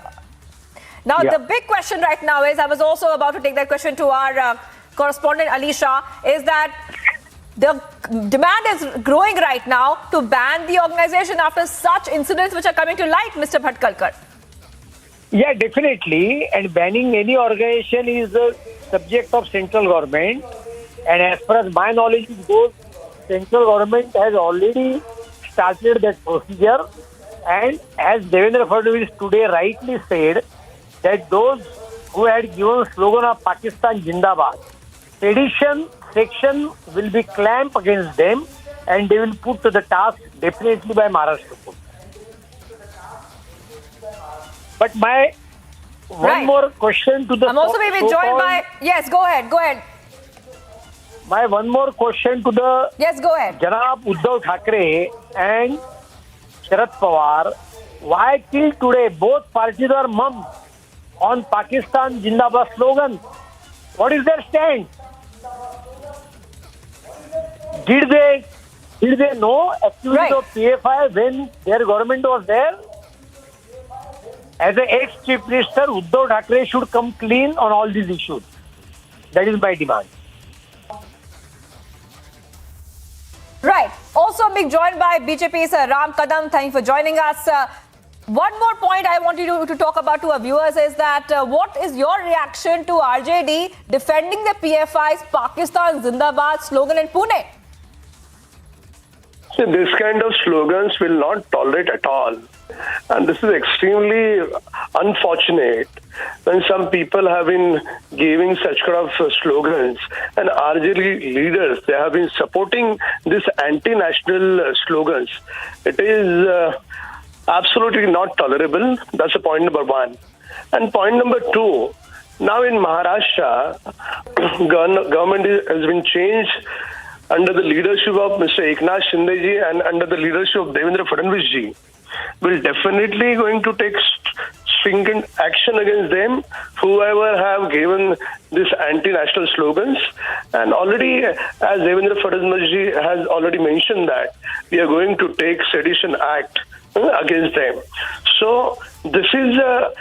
Now, the big question right now is, I was also about to take that question to our correspondent, Alisha, is that the demand is growing right now to ban the organization after such incidents which are coming to light, Mr. Bhatkalkar. Yeah, definitely. And banning any organization is a subject of central government. And as far as my knowledge goes, central government has already started that procedure. And as Devendra Fadnavis today rightly said, that those who had given slogan of Pakistan Jindabad, sedition section will be clamped against them, and they will put to the task definitely by Maharashtra Police. But my one more question to the... I'm also maybe joined by... Yes, go ahead. My one more question to the... Yes, go ahead. Janab Uddhav Thackeray and Sharad Pawar, why till today both parties are mum on Pakistan Jindabad slogan? What is their stand? Did they know activities of PFI when their government was there? As an ex-Chief Minister, Uddhav Thackeray should come clean on all these issues. That is my demand. Right. Also being joined by BJP's Ram Kadam. Thank you for joining us. One more point I want you to talk about to our viewers is that what is your reaction to RJD defending the PFI's Pakistan Zindabad slogan in Pune? So this kind of slogans will not tolerate at all. And this is extremely unfortunate when some people have been giving such kind of slogans, and RJD leaders, they have been supporting this anti-national slogans. It is absolutely not tolerable. That's the point number one. And point number two, now in Maharashtra, government has been changed under the leadership of Mr. Eknath Shinde ji and under the leadership of Devendra Fadnavis ji. Will definitely going to take stringent action against them, whoever have given this anti-national slogans. And already, as Devendra Fadnavis ji has already mentioned, that we are going to take sedition act against them. So this is a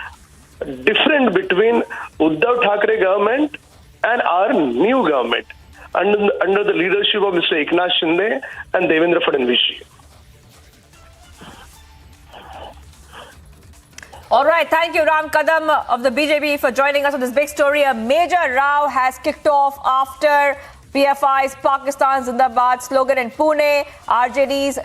difference between Uddhav Thackeray government and our new government under the leadership of Mr. Eknath Shinde and Devendra Fadnavis ji. All right, thank you, Ram Kadam of the BJP, for joining us on this big story. A major row has kicked off after PFI's Pakistan Zindabad slogan in Pune. RJD's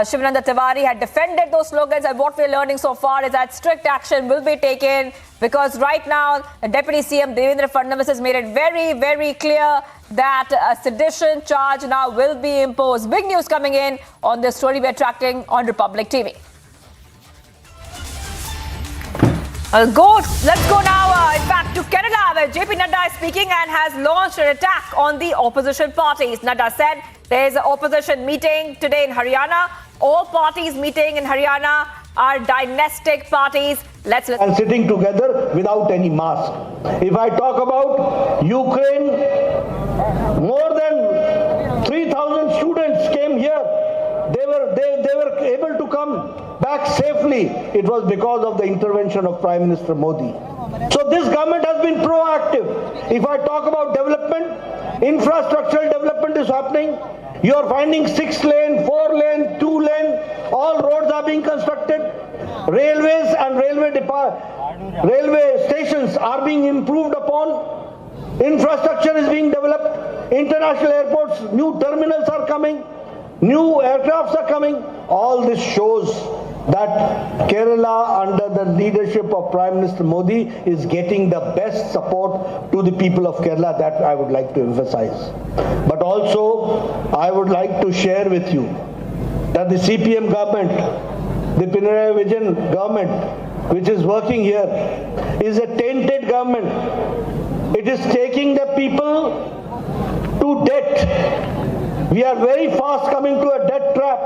Shivananda Tiwari had defended those slogans, and what we're learning so far is that strict action will be taken, because right now the Deputy CM Devendra Fadnavis has made it very, very clear that a sedition charge now will be imposed. Big news coming in on this story we're tracking on Republic TV. Let's go now, in fact, to Kerala, where JP Nadda is speaking and has launched an attack on the opposition parties. Nadda said There's an opposition meeting today in Haryana. All parties meeting in Haryana are dynastic parties. And sitting together without any mask. If I talk about Ukraine, more than 3,000 students came here. They were able to come back safely. It was because of the intervention of Prime Minister Modi. So this government has been proactive. If I talk about development, infrastructural development is happening. You are finding 6-lane, 4-lane, 2-lane, all roads are being constructed. Railways and railway stations are being improved upon. Infrastructure is being developed. International airports, new terminals are coming. New aircrafts are coming. All this shows that Kerala, under the leadership of Prime Minister Modi, is getting the best support to the people of Kerala. That I would like to emphasize. But also, I would like to share with you that the CPM government, the Pinarayi Vijayan government, which is working here, is a tainted government. It is taking the people to debt. We are very fast coming to a debt trap.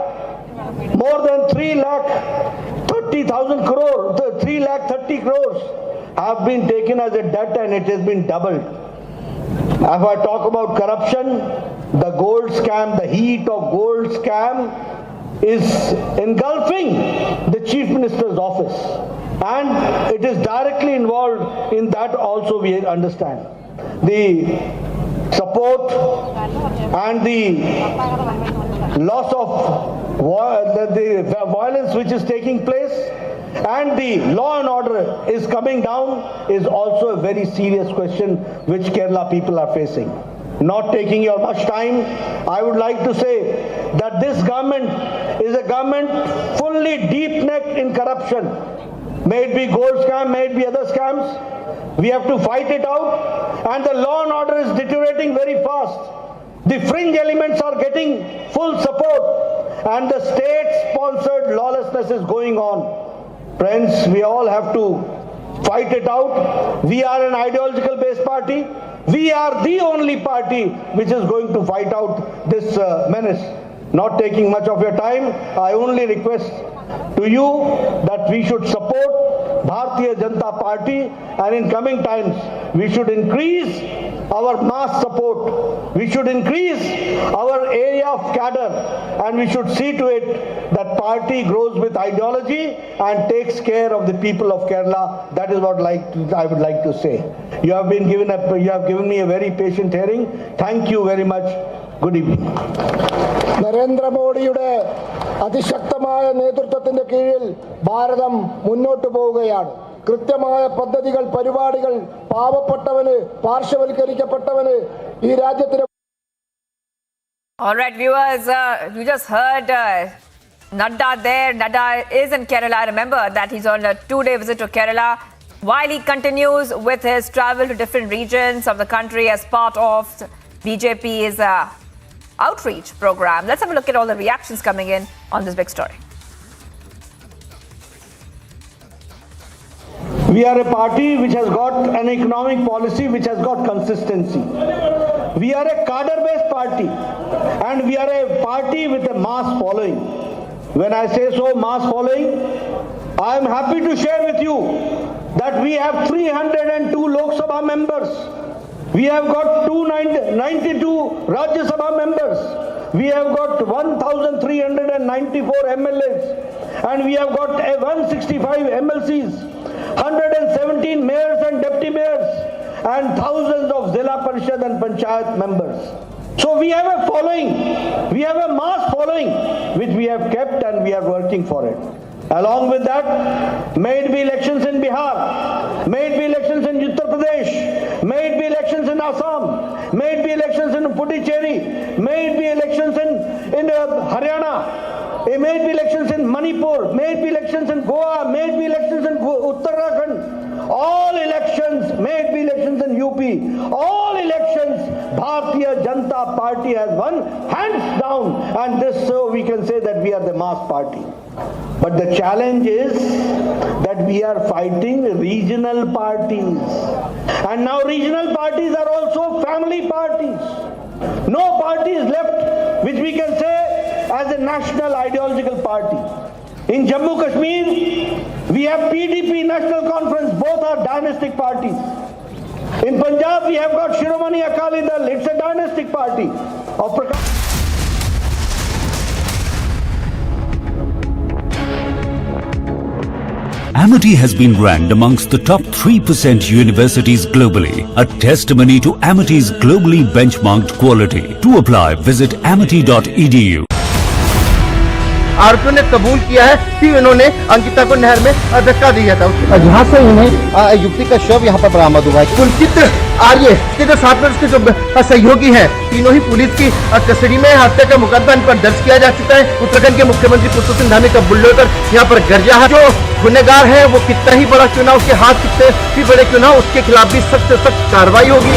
More than 3,30,000 crore, 3,30,000 crores have been taken as a debt, and it has been doubled. If I talk about corruption, the gold scam, the heat of gold scam is engulfing the Chief Minister's office. And it is directly involved in that also, we understand. The support and the loss of the violence which is taking place and the law and order is coming down is also a very serious question which Kerala people are facing. Not taking your much time, I would like to say that this government is a government fully deep-necked in corruption. May it be gold scam, may it be other scams. We have to fight it out, and the law and order is deteriorating very fast. The fringe elements are getting full support, and the state-sponsored lawlessness is going on. Friends, we all have to fight it out. We are an ideological based party. We are the only party which is going to fight out this menace. Not taking much of your time, I only request to you that we should support Bharatiya Janata Party, and in coming times we should increase our mass support. We should increase our area of cadre, and we should see to it that party grows with ideology and takes care of the people of Kerala. That is what I would like to say. You have given me a very patient hearing. Thank you very much. Good evening. Narendra മോഡിയുടെ അതിശക്തമായ നേതൃത്വത്തിന്റെ കീഴിൽ ഭാരതം മുന്നോട്ട് പോവുകയാണ്. കൃത്യമായ പദ്ധതികൾ, പരിപാടികൾ പാവപ്പെട്ടവന്, പാർശ്വവൽക്കരിക്കപ്പെട്ടവന് ഈ രാജ്യത്തിന്. All right, viewers, you just heard Nadda there. Nadda is in Kerala. I remember that he's on a 2-day visit to Kerala. While he continues with his travel to different regions of the country as part of BJP's outreach program. Let's have a look at all the reactions coming in on this big story. We are a party which has got an economic policy which has got consistency. We are a cadre-based party, and we are a party with a mass following. When I say so, mass following, I am happy to share with you that we have 302 Lok Sabha members. We have got 292 Rajya Sabha members. We have got 1,394 MLAs, and we have got 165 MLCs, 117 mayors and deputy mayors, and thousands of Zilla Parishad and Panchayat members. So we have a following, we have a mass following which we have kept, and we are working for it. Along with that, may it be elections in Bihar, may it be elections in Uttar Pradesh, may it be elections in Assam, may it be elections in Puducherry, may it be elections in Haryana, may it be elections in Manipur, may it be elections in Goa, may it be elections in Uttarakhand. All elections, may it be elections in UP, all elections, Bharatiya Janata Party has won hands down, and this so we can say that we are the mass party. But the challenge is that we are fighting regional parties, and now regional parties are also family parties. No party is left which we can say as a national ideological party. In Jammu Kashmir, we have PDP National Conference, both are dynastic parties. In Punjab, we have got Shiromani Akali Dal, it's a dynastic party. Amity has been ranked amongst the top 3% universities globally, a testimony to Amity's globally benchmarked quality. To apply, visit amity.edu. आरोपियों ने कबूल किया है कि इन्होंने अंकिता को नहर में धक्का दिया था। यहाँ से इन्हें युवती का शव यहाँ पर बरामद हुआ है। पुलकित आर्य के जो साथ में उसके जो सहयोगी हैं, तीनों ही पुलिस की कस्टडी में। हत्या का मुकदमा इन पर दर्ज किया जा चुका है। उत्तराखंड के मुख्यमंत्री पुष्कर सिंह धामी का बुलडोजर यहाँ पर गर्जा है। जो गुनहगार है वो कितना ही बड़ा क्यों ना, उसके हाथ कितने भी बड़े क्यों ना, उसके खिलाफ भी सख्त से सख्त कार्रवाई होगी।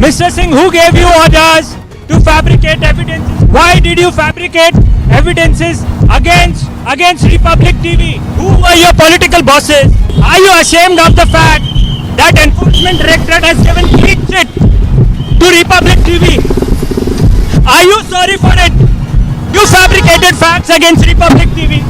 Mr. Singh, who gave you orders to fabricate evidences? Why did you fabricate evidences against Republic TV? Who were your political bosses? Are you ashamed of the fact that Enforcement Directorate has given clean chit to Republic TV? Are you sorry for it? You fabricated facts against Republic TV.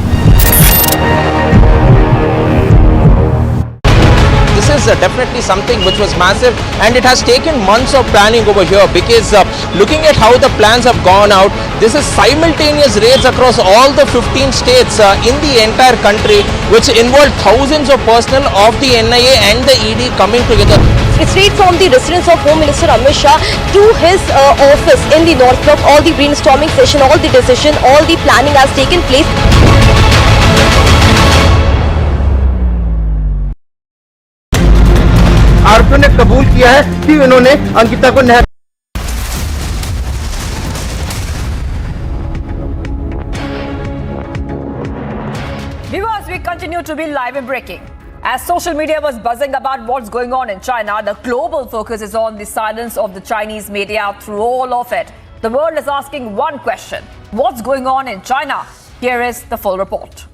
This is definitely something which was massive, and it has taken months of planning over here, because looking at how the plans have gone out, this is simultaneous raids across all the 15 states in the entire country, which involved thousands of personnel of the NIA and the ED coming together. It's right from the residence of Home Minister Amit Shah to his office in the North Block. All the brainstorming session, all the decision, all the planning has taken place. आरोपियों ने कबूल किया है कि इन्होंने अंकिता को नहर। Viewers, we continue to be live and breaking. As social media was buzzing about what's going on in China, the global focus is on the silence of the Chinese media through all of it. The world is asking one question: what's going on in China? Here is the full report.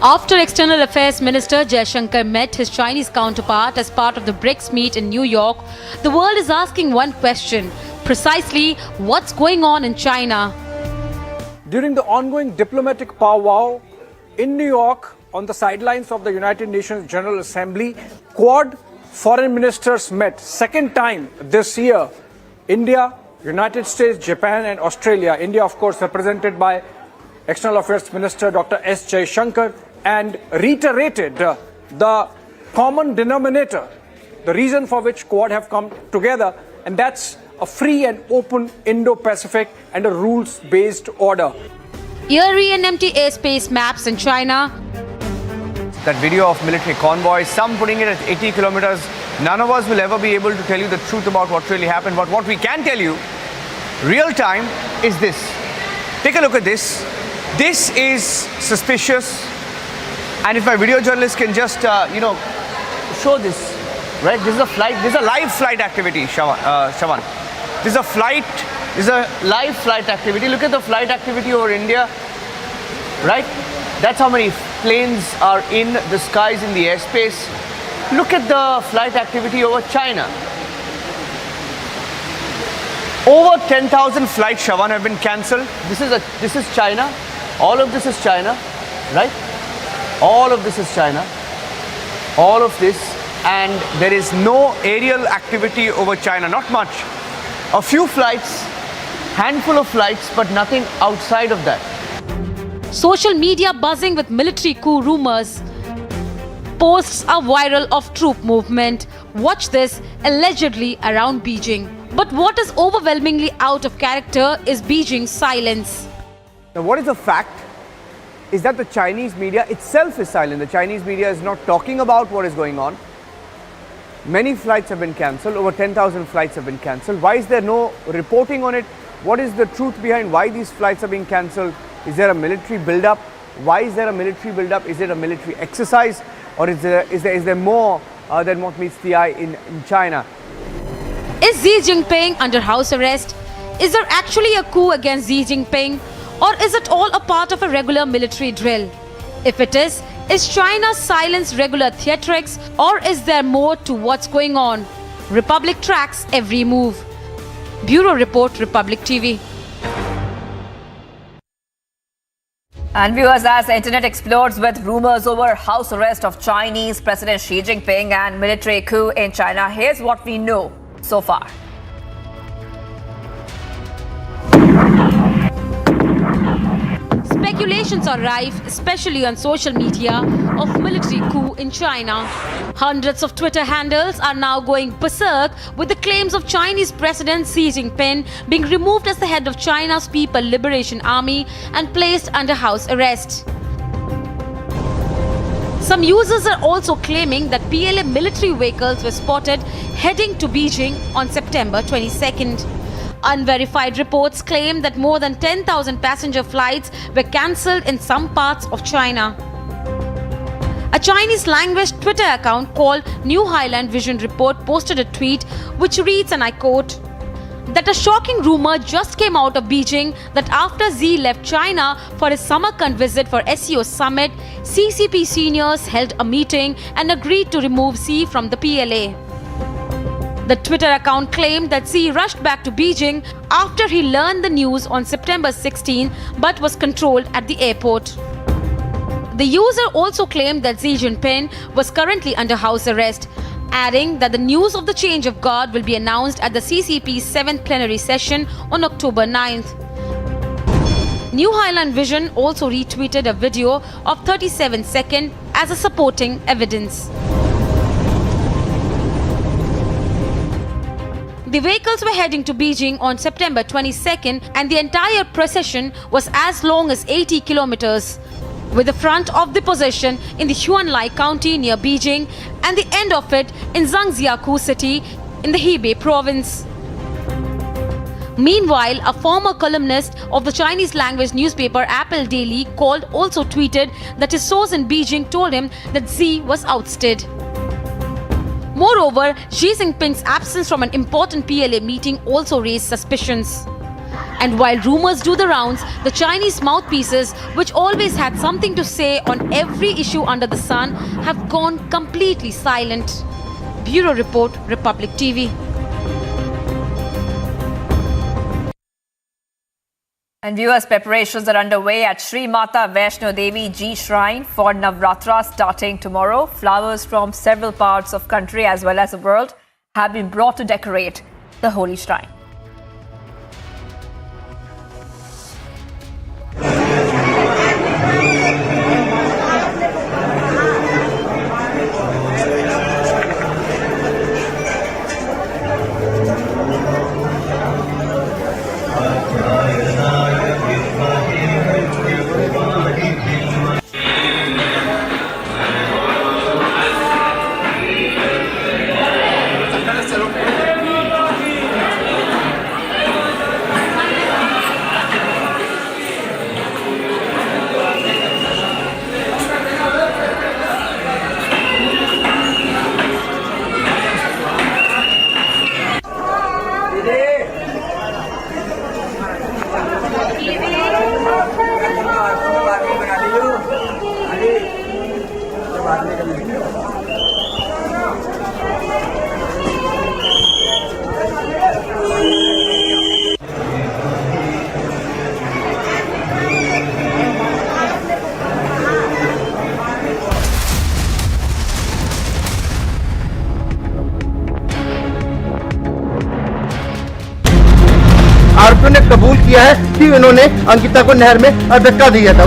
After External Affairs Minister Jaishankar met his Chinese counterpart as part of the BRICS meet in New York, the world is asking one question: precisely what's going on in China? During the ongoing diplomatic powwow in New York on the sidelines of the United Nations General Assembly, Quad foreign ministers met. Second time this year. India, United States, Japan and Australia. India, of course, represented by External Affairs Minister Dr. S. Jaishankar, and reiterated the common denominator, the reason for which Quad have come together, and that's a free and open Indo-Pacific and a rules-based order. Eerie and empty airspace maps in China. That video of military convoys, some putting it at 80 kilometers. None of us will ever be able to tell you the truth about what really happened, but what we can tell you, real time, is this. Take a look at this. This is suspicious. And if my video journalist can just, show this, right? This is a flight. This is a live flight activity, Shawan. This is a flight. This is a live flight activity. Look at the flight activity over India, right? That's how many planes are in the skies, in the airspace. Look at the flight activity over China. Over 10,000 flights, Shawan, have been cancelled. This is China. All of this is China, right? All of this is China. All of this, and there is no aerial activity over China, not much. A few flights, handful of flights, but nothing outside of that. Social media buzzing with military coup rumors. Posts are viral of troop movement. Watch this, allegedly around Beijing. But what is overwhelmingly out of character is Beijing's silence. Now, what is the fact is that the Chinese media itself is silent. The Chinese media is not talking about what is going on. Many flights have been cancelled. Over 10,000 flights have been cancelled. Why is there no reporting on it? What is the truth behind why these flights are being cancelled? Is there a military build-up? Why is there a military build-up? Is it a military exercise? Or is there more than what meets the eye in China? Is Xi Jinping under house arrest? Is there actually a coup against Xi Jinping? Or is it all a part of a regular military drill? If it is China's silence regular theatrics, or is there more to what's going on? Republic tracks every move. Bureau Report, Republic TV. And viewers, as the internet explodes with rumors over house arrest of Chinese President Xi Jinping and military coup in China, here's what we know so far. Speculations are rife, especially on social media, of military coup in China. Hundreds of Twitter handles are now going berserk with the claims of Chinese President Xi Jinping being removed as the head of China's People Liberation Army and placed under house arrest. Some users are also claiming that PLA military vehicles were spotted heading to Beijing on September 22nd. Unverified reports claim that more than 10,000 passenger flights were cancelled in some parts of China. A Chinese language Twitter account called New Highland Vision Report posted a tweet which reads, and I quote, that a shocking rumor just came out of Beijing that after Xi left China for his Samarkand visit for SCO summit, CCP seniors held a meeting and agreed to remove Xi from the PLA. The Twitter account claimed that Xi rushed back to Beijing after he learned the news on September 16 but was controlled at the airport. The user also claimed that Xi Jinping was currently under house arrest, adding that the news of the change of guard will be announced at the CCP's 7th plenary session on October 9th. New Highland Vision also retweeted a video of 37 seconds as a supporting evidence. The vehicles were heading to Beijing on September 22nd and the entire procession was as long as 80 kilometers, with the front of the procession in the Huanlai County near Beijing and the end of it in Zhangjiakou city in the Hebei province. Meanwhile, a former columnist of the Chinese language newspaper Apple Daily called also tweeted that his source in Beijing told him that Xi was ousted. Moreover, Xi Jinping's absence from an important PLA meeting also raised suspicions. And while rumors do the rounds, the Chinese mouthpieces, which always had something to say on every issue under the sun, have gone completely silent. Bureau Report, Republic TV. And viewers, preparations are underway at Sri Mata Vaishno Devi Ji Shrine for Navratra starting tomorrow. Flowers from several parts of country as well as the world have been brought to decorate the holy shrine. आरोपियों ने कबूल किया है कि उन्होंने अंकिता को नहर में धक्का दिया था।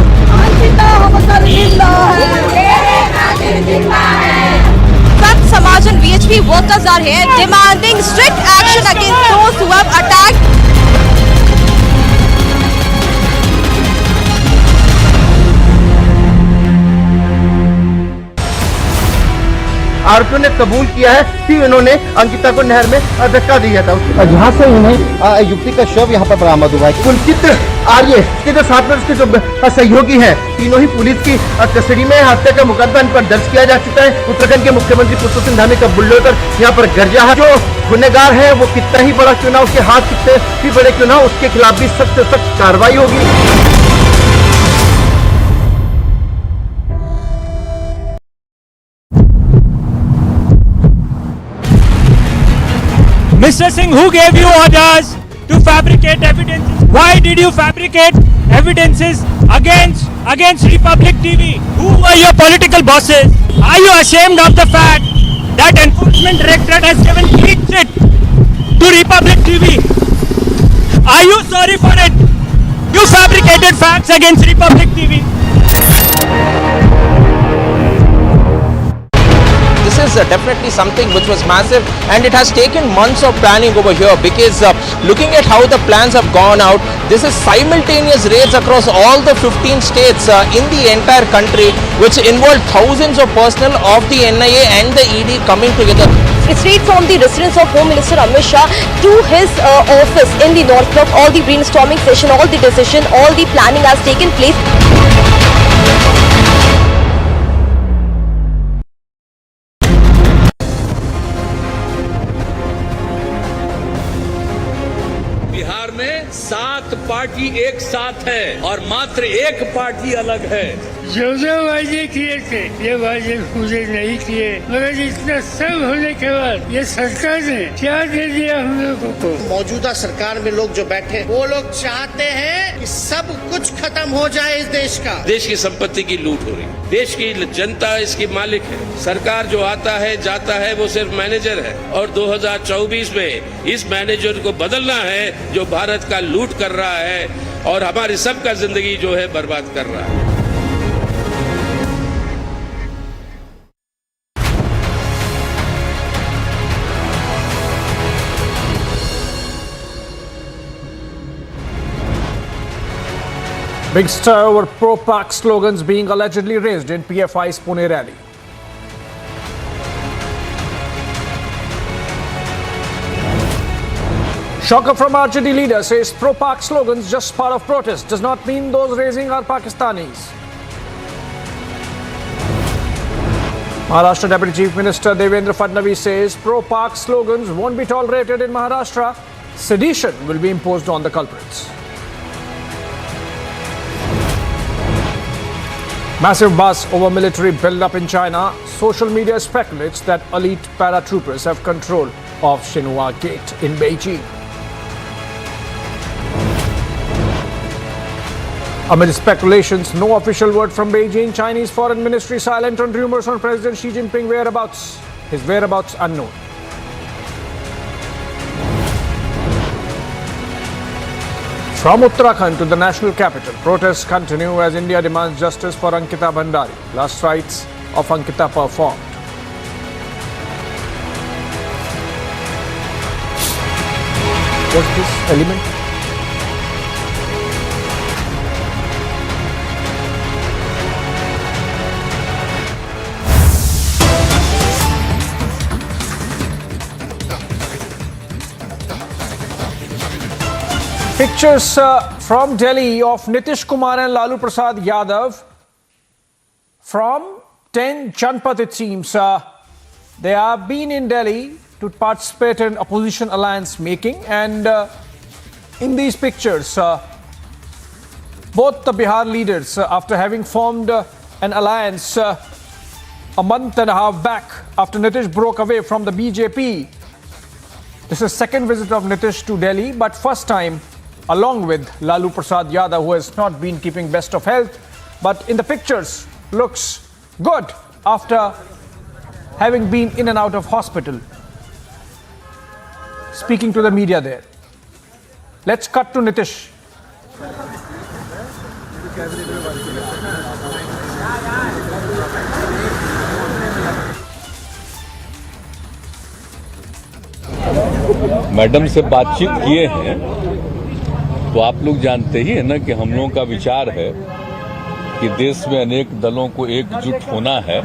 Samaj and VHP workers are here demanding strict action against those who have attacked. आरोपियों ने कबूल किया है कि उन्होंने अंकिता को नहर में धक्का दिया था। यहाँ से उन्हें युवती का शव यहाँ पर बरामद हुआ है। पुलकित आर्य के जो साथ में उसके जो सहयोगी हैं, तीनों ही पुलिस की कस्टडी में। हत्या का मुकदमा इन पर दर्ज किया जा चुका है। उत्तराखंड के मुख्यमंत्री पुष्कर सिंह धामी का बुलडोजर यहाँ पर गर्जा है। जो गुनहगार है वो कितना ही बड़ा क्यों ना, उसके हाथ कितने भी बड़े क्यों ना, उसके खिलाफ भी सख्त से सख्त कार्रवाई होगी। Mr. Singh, who gave you orders to fabricate evidence? Why did you fabricate evidences against Republic TV? Who were your political bosses? Are you ashamed of the fact that Enforcement Directorate has given clean chit to Republic TV? Are you sorry for it? You fabricated facts against Republic TV. This is definitely something which was massive, and it has taken months of planning over here, because looking at how the plans have gone out, this is simultaneous raids across all the 15 states in the entire country, which involved thousands of personnel of the NIA and the ED coming together. Straight from the residence of Home Minister Amit Shah to his office in the North Block, all the brainstorming session, all the decision, all the planning has taken place. Bihar में 7 party एक साथ है और मात्र एक party अलग है। जो वादे किए थे ये वादे पूरे नहीं किए, मगर इतना सब होने के बाद ये सरकार ने क्या दे दिया हम लोगों को। मौजूदा सरकार में लोग जो बैठे वो लोग चाहते हैं कि सब कुछ खत्म हो जाए इस देश का। देश की संपत्ति की लूट हो रही, देश की जनता इसकी मालिक है। सरकार जो आता है जाता है वो सिर्फ मैनेजर है, और 2024 में इस मैनेजर को बदलना है जो भारत का लूट कर रहा है और हमारी सबका जिंदगी जो है बर्बाद कर रहा है। Big stir over pro-Pak slogans being allegedly raised in PFI's Pune rally. Shocker from RJD leader says pro-Pak slogans just part of protest does not mean those raising are Pakistanis. Maharashtra Deputy Chief Minister Devendra Fadnavis says pro-Pak slogans won't be tolerated in Maharashtra. Sedition will be imposed on the culprits. Massive buzz over military buildup in China. Social media speculates that elite paratroopers have control of Xinhua Gate in Beijing. Amid speculations, no official word from Beijing. Chinese Foreign Ministry silent on rumors on President Xi Jinping whereabouts. His whereabouts unknown. From Uttarakhand to the national capital, protests continue as India demands justice for Ankita Bhandari. Last rites of Ankita performed. What's this element? Pictures from Delhi of Nitish Kumar and Lalu Prasad Yadav from 10 Janpath, it seems. They have been in Delhi to participate in opposition alliance making, and in these pictures, both the Bihar leaders, after having formed an alliance a month and a half back after Nitish broke away from the BJP. This is second visit of Nitish to Delhi, but first time along with Lalu Prasad Yadav, who has not been keeping best of health, but in the pictures looks good after having been in and out of hospital. Speaking to the media there. Let's cut to Nitish. Madam से बातचीत किए हैं तो आप लोग जानते ही है ना कि हम लोगों का विचार है कि देश में अनेक दलों को एकजुट होना है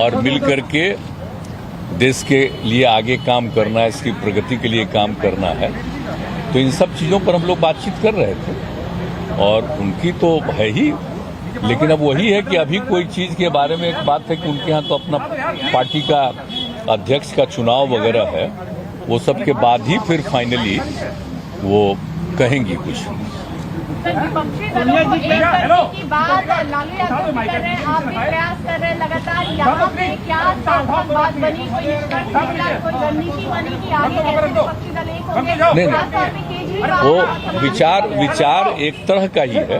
और मिलकर के देश के लिए आगे काम करना है, इसकी प्रगति के लिए काम करना है। तो इन सब चीज़ों पर हम लोग बातचीत कर रहे थे और उनकी तो है ही, लेकिन अब वही है कि अभी कोई चीज़ के बारे में एक बात है कि उनके यहाँ तो अपना पार्टी का अध्यक्ष का चुनाव वगैरह है, वो सब के बाद ही फिर फाइनली वो कहेंगी कुछ। विपक्षी दलों को एक करने की बात लालू यादव भी कर रहे हैं, आप भी प्रयास कर रहे हैं लगातार। यहाँ पे क्या सार्थक बात बनी, कोई रणनीति बनी कि आगे कैसे विपक्षी दल एक होंगे? खासतौर पे केजरीवाल वो विचार एक तरह का ही है,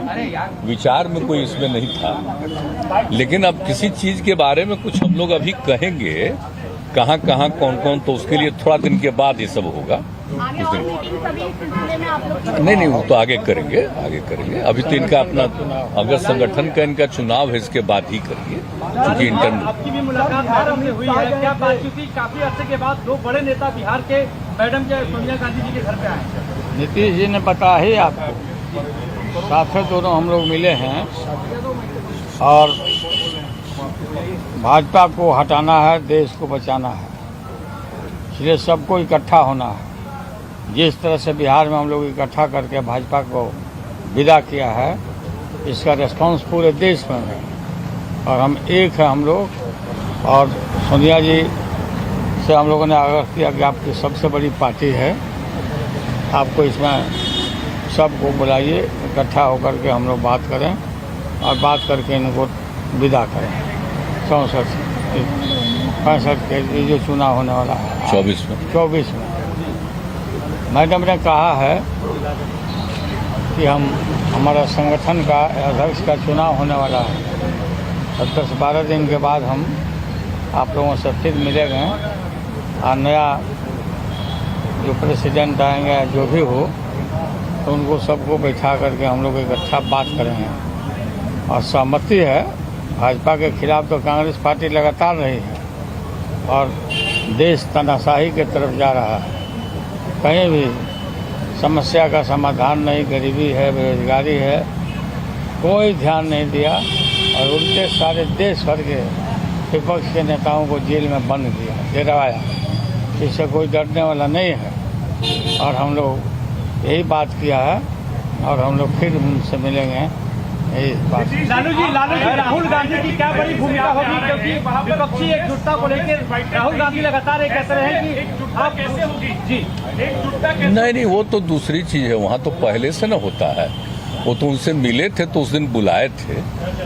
विचार में कोई इसमें नहीं था। लेकिन अब किसी चीज के बारे में कुछ हम लोग अभी कहेंगे, कहाँ कहाँ कौन कौन, तो उसके लिए थोड़ा दिन के बाद ये सब होगा। नहीं, वो तो आगे करेंगे। अभी तो इनका अपना अगर संगठन का इनका चुनाव है, इसके बाद ही करेंगे, क्योंकि इंटरनल। आपकी भी मुलाकात भारत में हुई है, क्या बातचीत हुई? काफी अर्से के बाद दो बड़े नेता बिहार के मैडम के सोनिया गांधी जी के घर पे आए। नीतीश जी ने बताया ही आपको, साथ में दोनों हम लोग मिले हैं और भाजपा को हटाना है, देश को बचाना है, इसलिए सबको इकट्ठा होना है। जिस तरह से बिहार में हम लोग इकट्ठा करके भाजपा को विदा किया है, इसका रिस्पांस पूरे देश में है और हम एक है हम लोग। और सोनिया जी से हम लोगों ने आग्रह किया कि आपकी सबसे बड़ी पार्टी है, आपको इसमें सबको बुलाइए, इकट्ठा होकर के हम लोग बात करें और बात करके इनको विदा करें। 64 के लिए जो चुनाव होने वाला है 24 में मैडम ने कहा है कि हमारा संगठन का अध्यक्ष का चुनाव होने वाला है। 10-12 दिन के बाद हम आप लोगों से फिर मिलेंगे और नया जो प्रेसिडेंट आएंगे जो भी हो, तो उनको सबको बैठा करके हम लोग इकट्ठा बात करेंगे। और सहमति है, भाजपा के खिलाफ तो कांग्रेस पार्टी लगातार रही है और देश तानाशाही की तरफ जा रहा है। कहीं भी समस्या का समाधान नहीं, गरीबी है, बेरोजगारी है, कोई ध्यान नहीं दिया और उल्टे सारे देश भर के विपक्ष के नेताओं को जेल में बंद किया, गिरवाया। इससे कोई डरने वाला नहीं है और हम लोग यही बात किया है और हम लोग फिर उनसे मिलेंगे। लालू जी राहुल गांधी की क्या बड़ी भूमिका होगी, क्योंकि विपक्षी एकजुटता को लेकर राहुल गांधी लगातार ये कहते रहे कि आप कैसे होगी जी एकजुटता? नहीं, वो तो दूसरी चीज है, वहाँ तो पहले से न होता है। वो तो उनसे मिले थे तो उस दिन बुलाए थे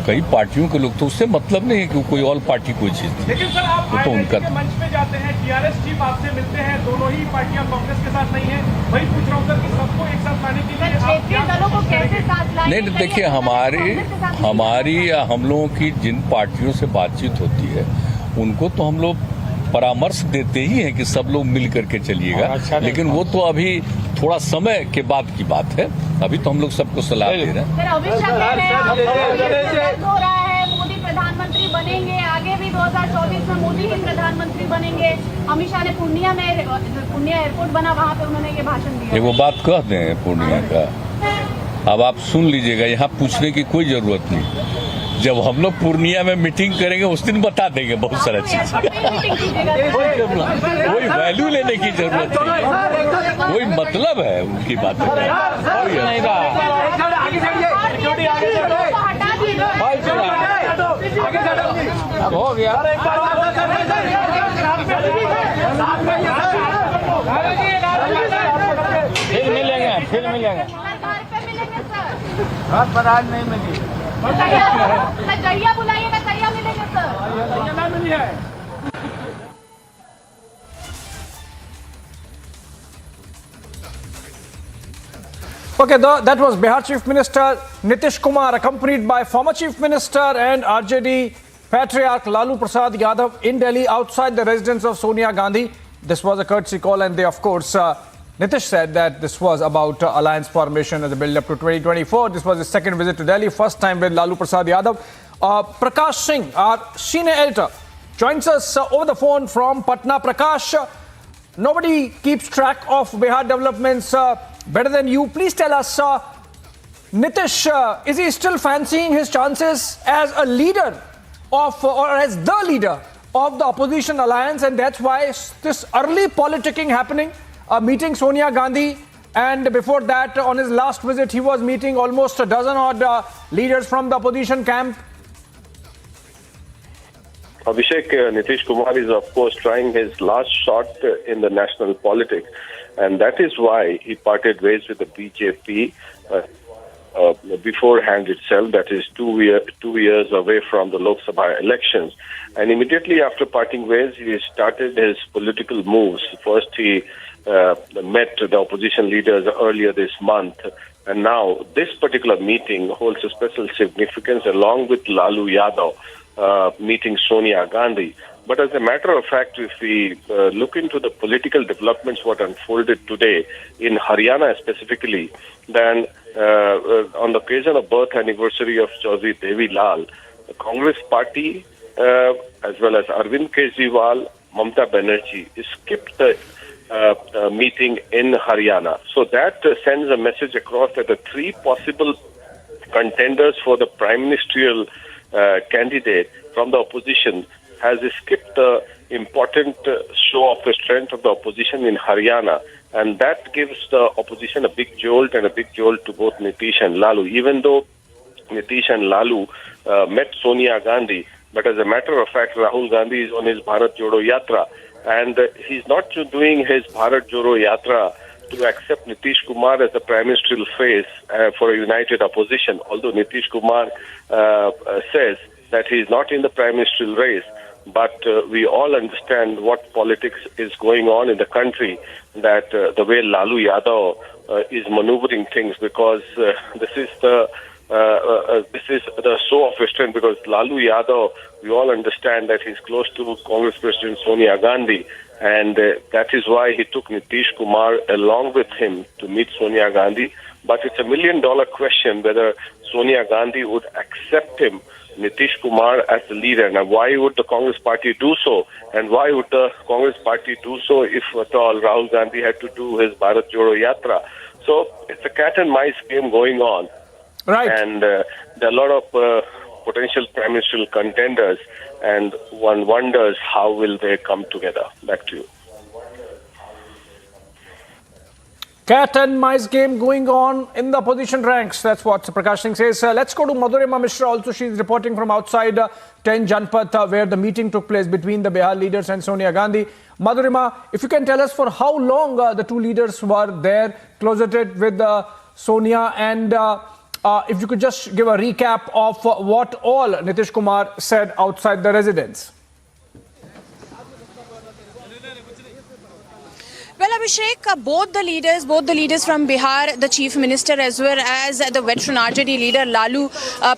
कई पार्टियों के लोग, तो उससे मतलब नहीं है कि कोई और पार्टी कोई चीज थी। लेकिन सर आप तो उनका मंच पे जाते हैं, टीआरएस चीफ आपसे मिलते हैं, दोनों ही पार्टियां कांग्रेस के साथ नहीं है, वही पूछ रहा हूँ सर कि सबको एक साथ लाने के लिए क्षेत्रीय दलों को कैसे साथ लाएंगे? नहीं, देखिए हमारी या हम लोगों की जिन पार्टियों से बातचीत होती है उनको तो हम लोग परामर्श देते ही हैं कि सब लोग मिल करके चलिएगा, लेकिन वो तो अभी थोड़ा समय के बाद की बात है। अभी तो हम लोग सबको सलाह दे रहे हैं। अमित शाह कह रहे हैं हो रहा है, मोदी प्रधानमंत्री बनेंगे, आगे भी 2024 में मोदी ही प्रधानमंत्री बनेंगे। अमित शाह ने पूर्णिया एयरपोर्ट बना, वहाँ पे उन्होंने ये भाषण दिया। वो बात कह दें पूर्णिया का, अब आप सुन लीजिएगा, यहाँ पूछने की कोई जरूरत नहीं। जब हम लोग पूर्णिया में मीटिंग करेंगे उस दिन बता देंगे बहुत सारा चीज। कोई वैल्यू लेने की जरूरत नहीं, कोई मतलब है उनकी बात में नहीं रहा। अब हो गया, फिर मिलेंगे रात पर आज नहीं मिली। बुलाइए, मैं मिलेंगे सर। मिली है। Okay, that was Bihar Chief Minister Nitish Kumar, accompanied by former Chief Minister and RJD Patriarch Lalu Prasad Yadav in Delhi outside the residence of Sonia Gandhi. This was a courtesy call, and they, of course, Nitish said that this was about alliance formation as a build-up to 2024. This was his second visit to Delhi, first time with Lalu Prasad Yadav. Prakash Singh, our senior editor, joins us over the phone from Patna. Prakash, nobody keeps track of Bihar developments better than you. Please tell us, Nitish, is he still fancying his chances as a leader of, or as the leader of the opposition alliance, and that's why this early politicking happening, meeting Sonia Gandhi, and before that, on his last visit, he was meeting almost a dozen odd leaders from the opposition camp? Abhishek, Nitish Kumar is of course trying his last shot in the national politics, and that is why he parted ways with the BJP. beforehand itself, that is 2 years away from the Lok Sabha elections. And immediately after parting ways, he started his political moves. First, he met the opposition leaders earlier this month. And now this particular meeting holds a special significance along with Lalu Yadav meeting Sonia Gandhi. But as a matter of fact, if we look into the political developments what unfolded today in Haryana specifically, then on the occasion of birth anniversary of Chaudhry Devi Lal, the Congress party as well as Arvind Kejriwal, Mamata Banerjee skipped the meeting in Haryana. So that sends a message across that the three possible contenders for the prime ministerial candidate from the opposition has skipped the important show of the strength of the opposition in Haryana. And that gives the opposition a big jolt and a big jolt to both Nitish and Lalu. Even though Nitish and Lalu met Sonia Gandhi, but as a matter of fact, Rahul Gandhi is on his Bharat Jodo Yatra. And he's not doing his Bharat Jodo Yatra to accept Nitish Kumar as the prime ministerial face for a united opposition. Although Nitish Kumar says that he's not in the prime ministerial race, but we all understand what politics is going on in the country, that the way Lalu Yadav is maneuvering things, because this is the show of strength, because Lalu Yadav, we all understand that he's close to Congress President Sonia Gandhi, and that is why he took Nitish Kumar along with him to meet Sonia Gandhi. But it's $1 million question whether Sonia Gandhi would accept him, Nitish Kumar, as the leader. Now, why would the Congress party do so? And why would the Congress party do so if at all Rahul Gandhi had to do his Bharat Jodo Yatra? So it's a cat and mice game going on. Right. And there are a lot of potential prime ministerial contenders, and one wonders how will they come together. Back to you. Cat and mice game going on in the opposition ranks. That's what Prakash Singh says. Let's go to Madhurima Mishra also. She's reporting from outside 10 Janpath, where the meeting took place between the Bihar leaders and Sonia Gandhi. Madhurima, if you can tell us for how long the two leaders were there, closeted with Sonia, and if you could just give a recap of what all Nitish Kumar said outside the residence. Well, Abhishek, both the leaders from Bihar, the Chief Minister as well as the veteran RJD leader Lalu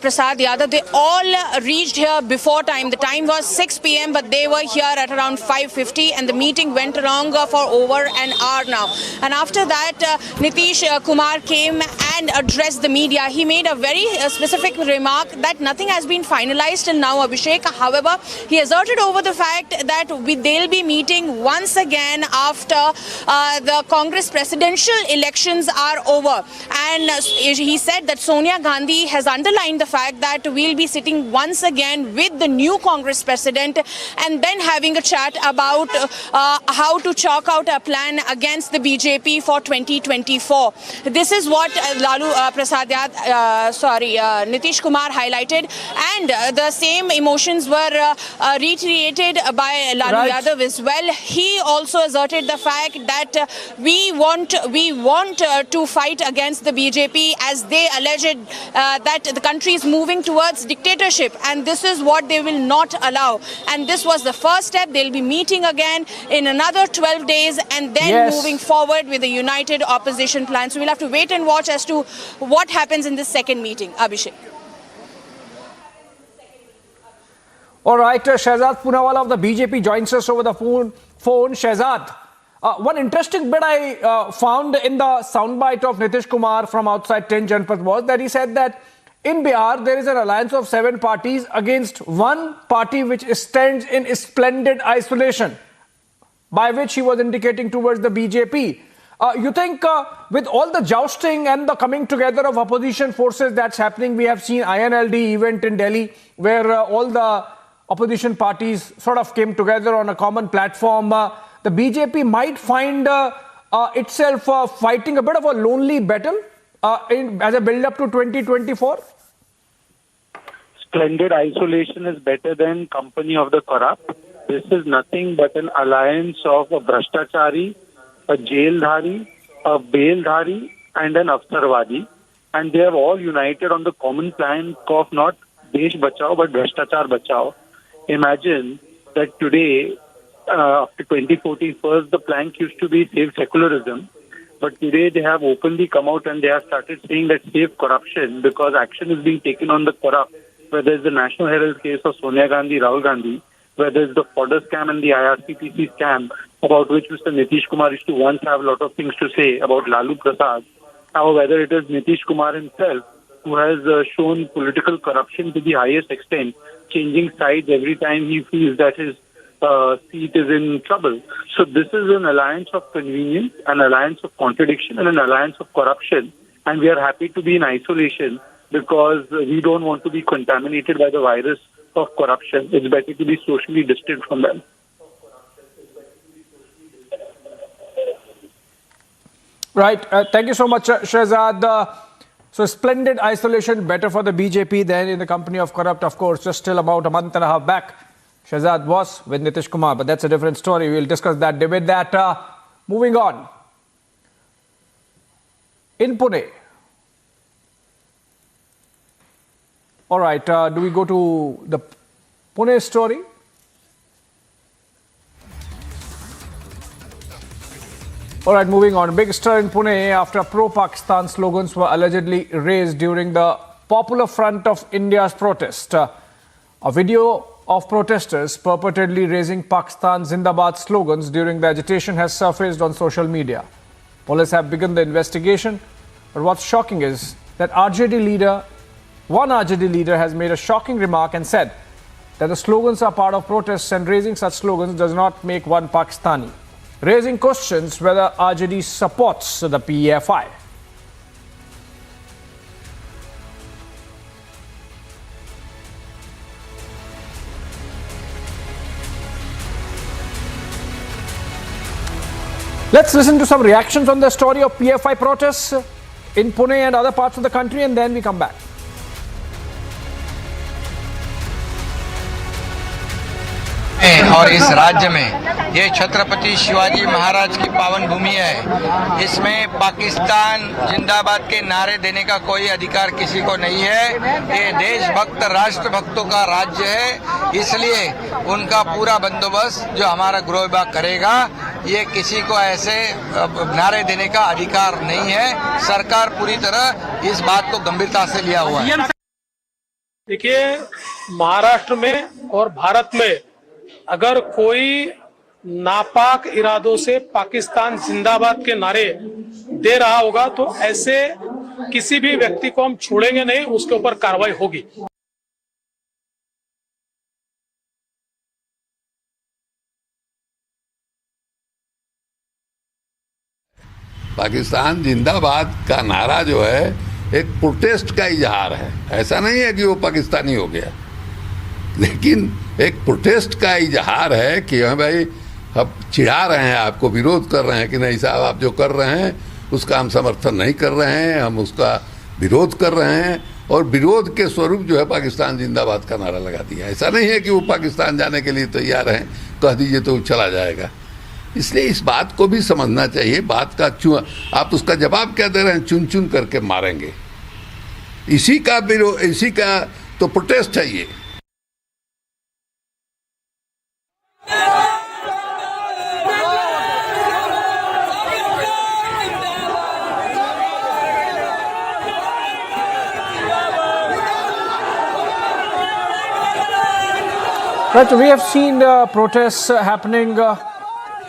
Prasad Yadav, they all reached here before time. The time was 6 p.m. but they were here at around 5:50, and the meeting went along for over an hour now. And after that, Nitish Kumar came and addressed the media. He made a very specific remark that nothing has been finalized till now, Abhishek. However, he asserted over the fact that they'll be meeting once again after the Congress presidential elections are over. And he said that Sonia Gandhi has underlined the fact that we'll be sitting once again with the new Congress president and then having a chat about how to chalk out a plan against the BJP for 2024. This is what Nitish Kumar highlighted, and the same emotions were reiterated by Lalu Yadav as well. He also asserted the fact that we want to fight against the BJP, as they alleged that the country is moving towards dictatorship, and this is what they will not allow. And this was the first step. They'll be meeting again in another 12 days and then moving forward with a united opposition plan. So we'll have to wait and watch as to what happens in this second meeting. Abhishek. All right, Shehzad Poonawala of the BJP joins us over the phone. Shehzad, one interesting bit I found in the soundbite of Nitish Kumar from outside 10 Janpath was that he said that in Bihar there is an alliance of 7 parties against one party which stands in splendid isolation, by which he was indicating towards the BJP. You think with all the jousting and the coming together of opposition forces that's happening, we have seen INLD event in Delhi where all the opposition parties sort of came together on a common platform. The BJP might find itself fighting a bit of a lonely battle as a build-up to 2024? Splendid isolation is better than company of the corrupt. This is nothing but an alliance of a Bhrashtachari, a jaildhari, a baildhari, and an Afsarwadi. and they have all united on the common plank of not Desh Bachao but Bhrashtachar Bachao. Imagine that today, after 2014, first the plank used to be save secularism, but today they have openly come out and they have started saying that save corruption, because action is being taken on the corrupt, whether it's the National Herald case of Sonia Gandhi, Rahul Gandhi, whether it's the fodder scam and the IRCTC scam, about which Mr. Nitish Kumar used to once have a lot of things to say about Lalu Prasad, or whether it is Nitish Kumar himself, who has shown political corruption to the highest extent, changing sides every time he feels that his seat is in trouble. So this is an alliance of convenience, an alliance of contradiction, and an alliance of corruption. And we are happy to be in isolation because we don't want to be contaminated by the virus of corruption. It's better to be socially distant from them. Right. Thank you so much, Shehzad. So splendid isolation, better for the BJP than in the company of corrupt, of course. Just still about a month and a half back, Shehzad was with Nitish Kumar, but that's a different story. We'll discuss that, debate that. Moving on. In Pune. All right, do we go to the Pune story? All right, moving on. Big stir in Pune after pro-Pakistan slogans were allegedly raised during the Popular Front of India's protest. A video of protesters purportedly raising Pakistan Zindabad slogans during the agitation has surfaced on social media. Police have begun the investigation, but what's shocking is that one RJD leader has made a shocking remark and said that the slogans are part of protests and raising such slogans does not make one Pakistani, raising questions whether RJD supports the PFI. Let's listen to some reactions on the story of PFI protests in Pune and other parts of the country, and then we come back. और इस राज्य में ये छत्रपति शिवाजी महाराज की पावन भूमि है। इसमें पाकिस्तान जिंदाबाद के नारे देने का कोई अधिकार किसी को नहीं है। ये देशभक्त राष्ट्रभक्तों का राज्य है, इसलिए उनका पूरा बंदोबस्त जो हमारा गृह विभाग करेगा, ये किसी को ऐसे नारे देने का अधिकार नहीं है। सरकार पूरी तरह इस बात को गंभीरता से लिया हुआ है। देखिए, महाराष्ट्र में और भारत में अगर कोई नापाक इरादों से पाकिस्तान जिंदाबाद के नारे दे रहा होगा तो ऐसे किसी भी व्यक्ति को हम छोड़ेंगे नहीं, उसके ऊपर कार्रवाई होगी। पाकिस्तान जिंदाबाद का नारा जो है एक प्रोटेस्ट का इजहार है। ऐसा नहीं है कि वो पाकिस्तानी हो गया, लेकिन एक प्रोटेस्ट का इजहार है कि हाँ भाई, अब चिढ़ा रहे हैं, आपको विरोध कर रहे हैं कि नहीं साहब, आप जो कर रहे हैं उसका हम समर्थन नहीं कर रहे हैं, हम उसका विरोध कर रहे हैं। और विरोध के स्वरूप जो है पाकिस्तान जिंदाबाद का नारा लगा दिया। ऐसा नहीं है कि वो पाकिस्तान जाने के लिए तैयार हैं, कह दीजिए तो चला जाएगा। इसलिए इस बात को भी समझना चाहिए। बात का आप उसका जवाब क्या दे रहे हैं? चुन चुन करके मारेंगे। इसी का तो प्रोटेस्ट है ये। Right, we have seen protests happening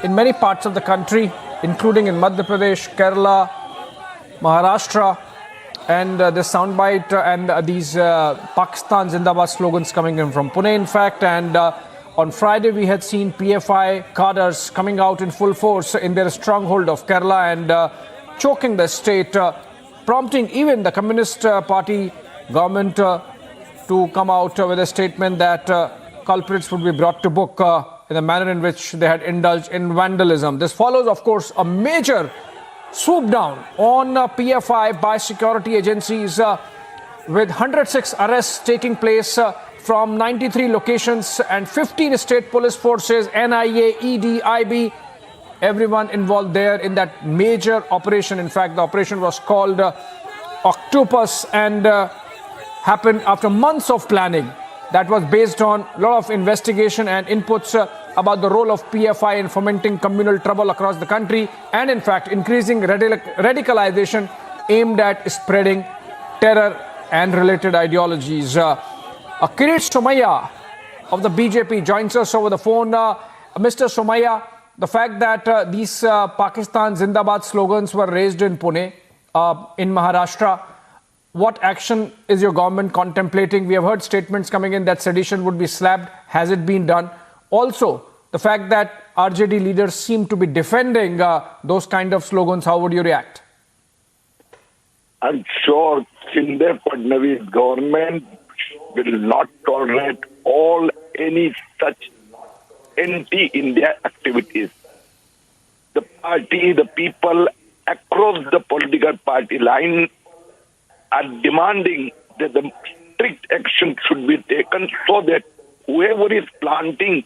in many parts of the country, including in Madhya Pradesh, Kerala, Maharashtra, and this soundbite and these Pakistan Zindabad slogans coming in from Pune, in fact. And on Friday, we had seen PFI cadres coming out in full force in their stronghold of Kerala and choking the state, prompting even the Communist Party government to come out with a statement that culprits would be brought to book in the manner in which they had indulged in vandalism. This follows, of course, a major swoop down on PFI by security agencies with 106 arrests taking place from 93 locations and 15 state police forces, NIA, ED, IB, everyone involved there in that major operation. In fact, the operation was called octopus and happened after months of planning that was based on a lot of investigation and inputs about the role of PFI in fomenting communal trouble across the country and in fact increasing radicalization aimed at spreading terror and related ideologies. Kirit Somaiya of the BJP joins us over the phone. Mr. Somaiya, the fact that these Pakistan Zindabad slogans were raised in Pune, in Maharashtra, what action is your government contemplating? We have heard statements coming in that sedition would be slapped. Has it been done? Also, the fact that RJD leaders seem to be defending those kind of slogans, how would you react? I'm sure Shinde Fadnavis government will not tolerate any such anti-India activities. The party, the people across the political party line are demanding that the strict action should be taken so that whoever is planting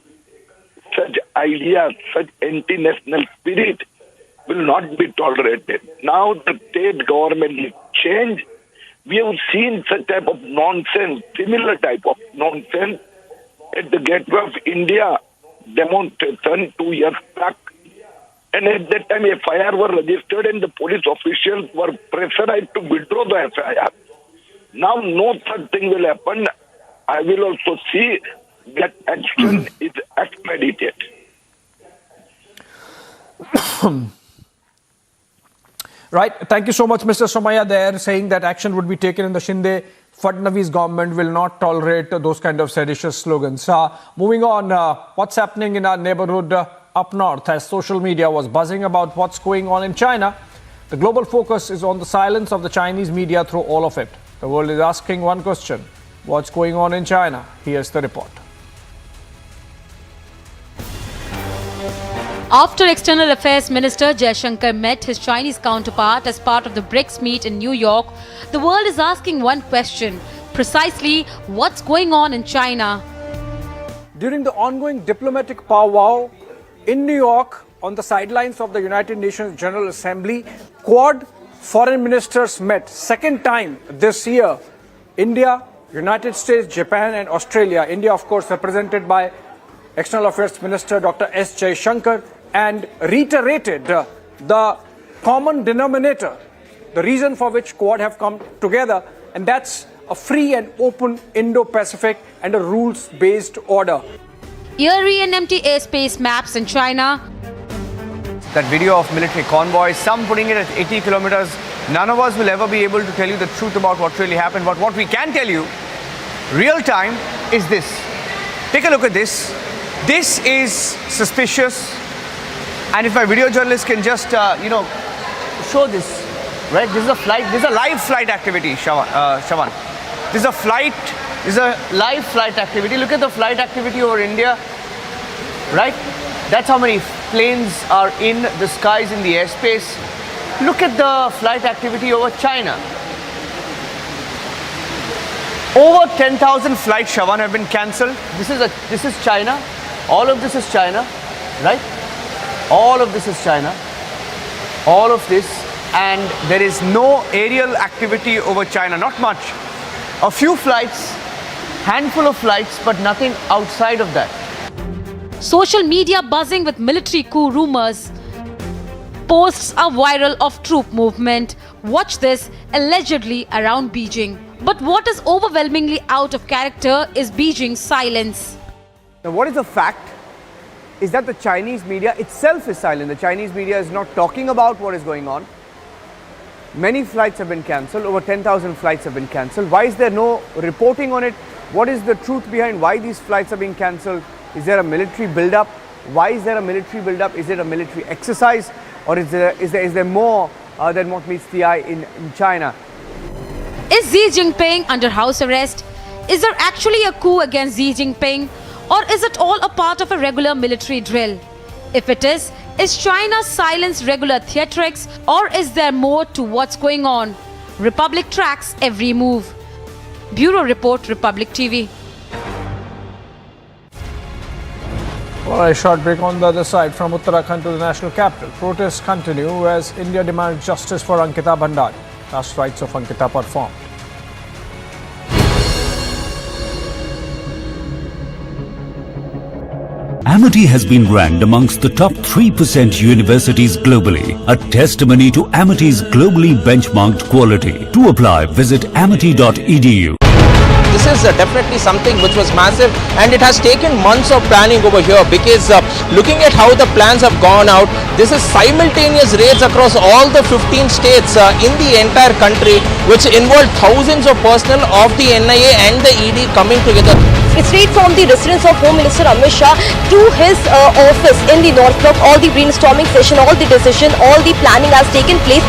such ideas, such anti-national spirit will not be tolerated. Now the state government is changed. We have seen such type of nonsense, similar type of nonsense at the Gateway of India demonstration 2 years back. And at that time, FIR were registered and the police officials were pressurized to withdraw the FIR. Now, no such thing will happen. I will also see that action is expedited. Right. Thank you so much, Mr. Somaiya, there saying that action would be taken in the Shinde Fadnavis government will not tolerate those kind of seditious slogans. Moving on, what's happening in our neighborhood up north as social media was buzzing about what's going on in China. The global focus is on the silence of the Chinese media through all of it. The world is asking one question: what's going on in China? Here's the report. After External Affairs Minister Jaishankar met his Chinese counterpart as part of the BRICS meet in New York, the world is asking one question: precisely what's going on in China? During the ongoing diplomatic powwow in New York on the sidelines of the United Nations General Assembly, Quad foreign ministers met second time this year. India, United States, Japan and Australia. India, of course, represented by External Affairs Minister Dr. S. Jaishankar, and reiterated the common denominator, the reason for which Quad have come together, and that's a free and open Indo-Pacific and a rules-based order. Eerie and empty airspace maps in China. That video of military convoys, some putting it at 80 kilometers. None of us will ever be able to tell you the truth about what really happened. But what we can tell you, real time, is this. Take a look at this. This is suspicious. And if my video journalist can just, show this, right? This is a flight. This is a live flight activity, Shawan. This is a flight. This is a live flight activity. Look at the flight activity over India, right? That's how many planes are in the skies, in the airspace. Look at the flight activity over China. Over 10,000 flights, Shawan, have been cancelled. This is China. All of this is China, right? All of this is China. All of this, and there is no aerial activity over China, not much. A few flights, handful of flights, but nothing outside of that. Social media buzzing with military coup rumors. Posts are viral of troop movement. Watch this, allegedly around Beijing. But what is overwhelmingly out of character is Beijing's silence. Now, what is the fact is that the Chinese media itself is silent. The Chinese media is not talking about what is going on. Many flights have been cancelled. Over 10,000 flights have been cancelled. Why is there no reporting on it? What is the truth behind why these flights are being cancelled? Is there a military build-up? Why is there a military build-up? Is it a military exercise? Or is there more than what meets the eye in China? Is Xi Jinping under house arrest? Is there actually a coup against Xi Jinping? Or is it all a part of a regular military drill? If it is China's silence regular theatrics, or is there more to what's going on? Republic tracks every move. Bureau Report, Republic TV. All right, short break on the other side. From Uttarakhand to the national capital, protests continue as India demands justice for Ankita Bhandari. last rites of Ankita performed. Amity has been ranked amongst the top 3% universities globally, a testimony to Amity's globally benchmarked quality. To apply, visit amity.edu. This is definitely something which was massive, and it has taken months of planning over here, because looking at how the plans have gone out, this is simultaneous raids across all the 15 states in the entire country, which involved thousands of personnel of the NIA and the ED coming together. It's straight from the residence of Home Minister Amit Shah to his office in the North Block. All the brainstorming session, all the decision, all the planning has taken place.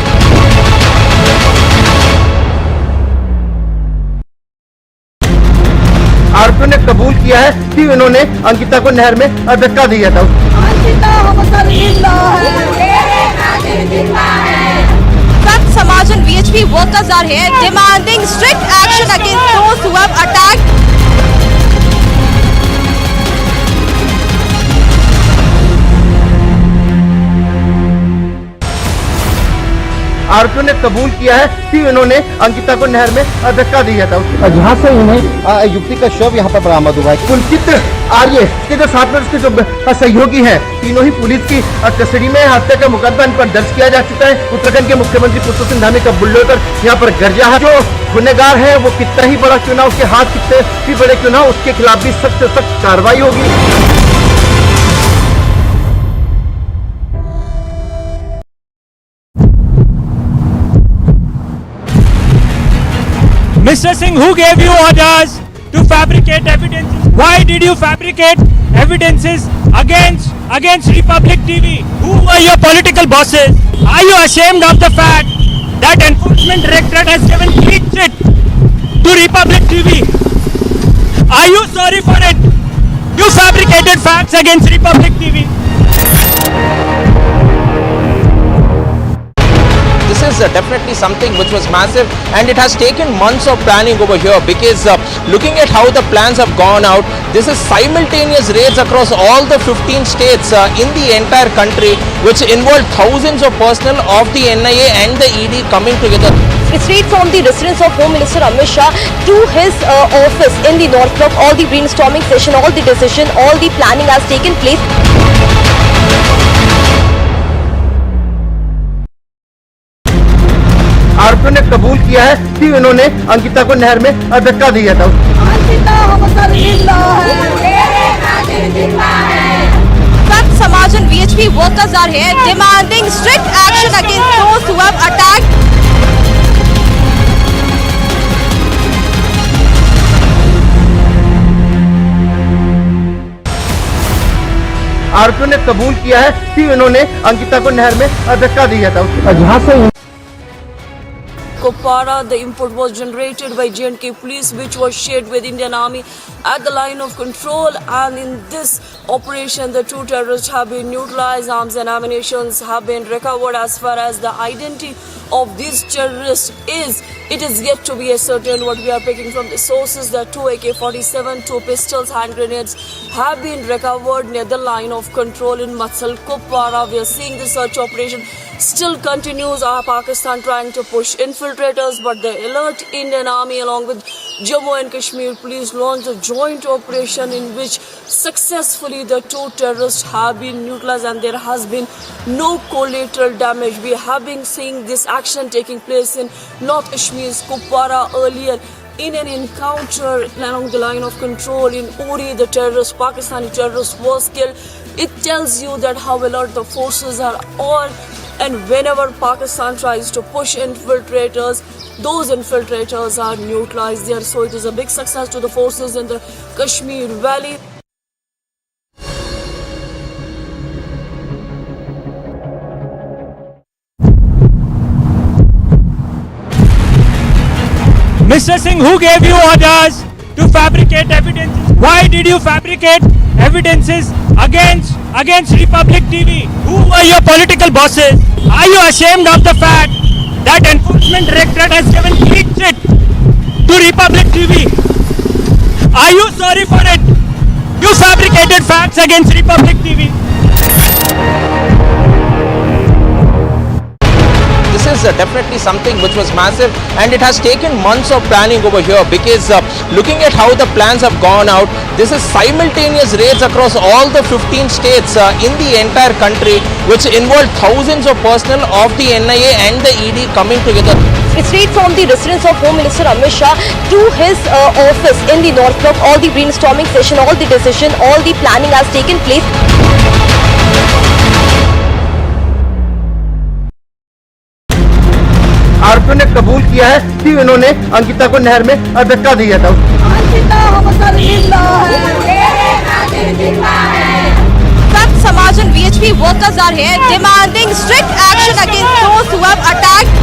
आरोपियों ने कबूल किया है कि उन्होंने अंकिता को नहर में धक्का दिया था। Samaj and VHP workers are here demanding strict action against those who have attacked. आरोपियों ने कबूल किया है कि उन्होंने अंकिता को नहर में धक्का दिया था, जहां से उन्हें युवती का शव यहां पर बरामद हुआ है। पुलकित आर्य के जो साथ में उसके जो सहयोगी हैं, तीनों ही पुलिस की कस्टडी में। हत्या का मुकदमा इन पर दर्ज किया जा चुका है। उत्तराखंड के मुख्यमंत्री पुष्कर सिंह धामी का बुलडोजर यहाँ पर गर्जा है। जो गुनहगार है वो कितना ही बड़ा क्यों ना, उसके हाथ कितने भी बड़े क्यों ना, उसके खिलाफ भी सख्त से सख्त कार्रवाई होगी। Mr. Singh, who gave you orders to fabricate evidences? Why did you fabricate evidences against Republic TV? Who were your political bosses? Are you ashamed of the fact that Enforcement Directorate has given clean chit to Republic TV? Are you sorry for it? You fabricated facts against Republic TV. This is definitely something which was massive, and it has taken months of planning over here, because looking at how the plans have gone out, this is simultaneous raids across all the 15 states in the entire country, which involved thousands of personnel of the NIA and the ED coming together. It's straight from the residence of Home Minister Amit Shah to his office in the North Block. All the brainstorming session, all the decision, all the planning has taken place. आरोपियों ने कबूल किया है कि उन्होंने अंकिता को नहर में धक्का दिया था। Samaj and VHP workers are here demanding strict action against those who have attacked. आरोपियों ने कबूल किया है कि उन्होंने अंकिता को नहर में धक्का दिया था, जहां से Kupwara, the input was generated by J&K police, which was shared with Indian Army at the line of control. And in this operation, the two terrorists have been neutralized. Arms and ammunition have been recovered. As far as the identity of these terrorists is, it is yet to be ascertained. What we are picking from the sources, that 2 AK-47, 2 pistols, hand grenades have been recovered near the line of control in Matsal, Kupwara. We are seeing the search operation still continues. Pakistan trying to push infiltrators, but the alert Indian Army along with Jammu and Kashmir police launched a joint operation in which successfully the two terrorists have been neutralized, and there has been no collateral damage. We have been seeing this action taking place in North Kashmir's Kupwara earlier. In an encounter along the line of control in Uri, the Pakistani terrorist was killed. It tells you that how alert the forces are on. And whenever Pakistan tries to push infiltrators, those infiltrators are neutralized there. So it is a big success to the forces in the Kashmir Valley. Mr. Singh, who gave you orders to fabricate evidences? Why did you fabricate evidences against Republic TV? Who were your political bosses? Are you ashamed of the fact that Enforcement Directorate has given clean chit to Republic TV? Are you sorry for it? You fabricated facts against Republic TV. This is definitely something which was massive, and it has taken months of planning over here, because looking at how the plans have gone out, this is simultaneous raids across all the 15 states in the entire country, which involved thousands of personnel of the NIA and the ED coming together. It's straight from the residence of Home Minister Amit Shah to his office in the North Block. All the brainstorming session, all the decision, all the planning has taken place. आरोपियों ने कबूल किया है कि उन्होंने अंकिता को नहर में धक्का दिया था। Some Samaj and VHP workers are here demanding strict action against those who have attacked.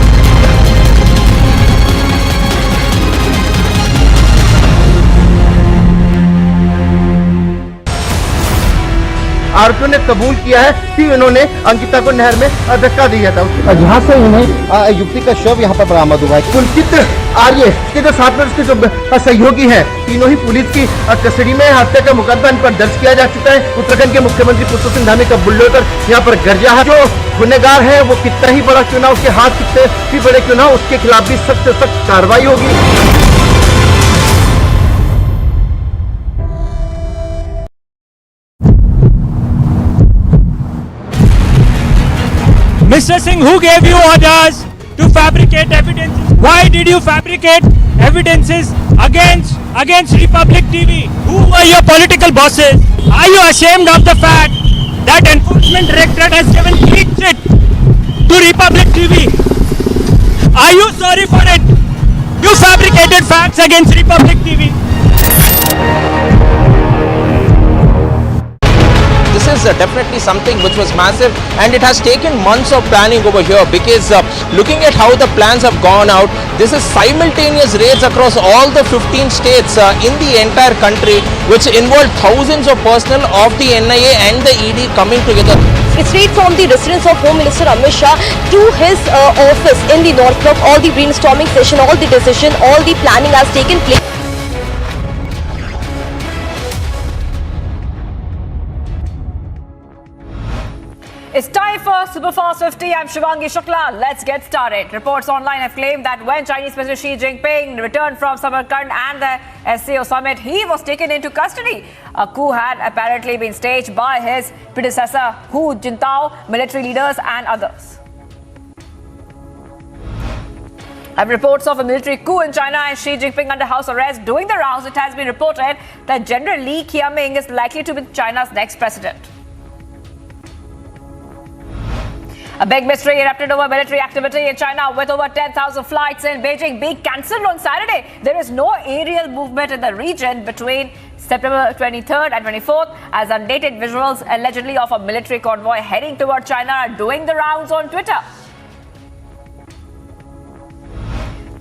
आरोपियों ने कबूल किया है कि उन्होंने अंकिता को नहर में धक्का दिया था, जहां से उन्हें युवती का शव यहां पर बरामद हुआ है। पुलकित आर्य के जो साथ में उसके जो सहयोगी हैं, तीनों ही पुलिस की कस्टडी में। हत्या का मुकदमा इन पर दर्ज किया जा चुका है। उत्तराखंड के मुख्यमंत्री पुष्कर सिंह धामी का बुलडोजर यहाँ पर गर्जा है। जो गुनहगार है वो कितना ही बड़ा क्यों ना, उसके हाथ कितने भी बड़े क्यों ना, उसके खिलाफ भी सख्त से सख्त कार्रवाई होगी। Mr. Singh, who gave you orders to fabricate evidences? Why did you fabricate evidences against Republic TV? Who were your political bosses? Are you ashamed of the fact that Enforcement Directorate has given clean chit to Republic TV? Are you sorry for it? You fabricated facts against Republic TV. This is definitely something which was massive, and it has taken months of planning over here, because looking at how the plans have gone out, this is simultaneous raids across all the 15 states in the entire country, which involved thousands of personnel of the NIA and the ED coming together. It's straight from the residence of Home Minister Amit Shah to his office in the North Block. All the brainstorming session, all the decision, all the planning has taken place. It's time for Superfast 50. I'm Shivangi Shukla. Let's get started. Reports online have claimed that when Chinese President Xi Jinping returned from Samarkand and the SCO summit, he was taken into custody. A coup had apparently been staged by his predecessor, Hu Jintao, military leaders and others. And reports of a military coup in China and Xi Jinping under house arrest doing the rounds. It has been reported that General Li Qiaming is likely to be China's next president. A big mystery erupted over military activity in China, with over 10,000 flights in Beijing being cancelled on Saturday. There is no aerial movement in the region between September 23rd and 24th, as undated visuals allegedly of a military convoy heading toward China are doing the rounds on Twitter.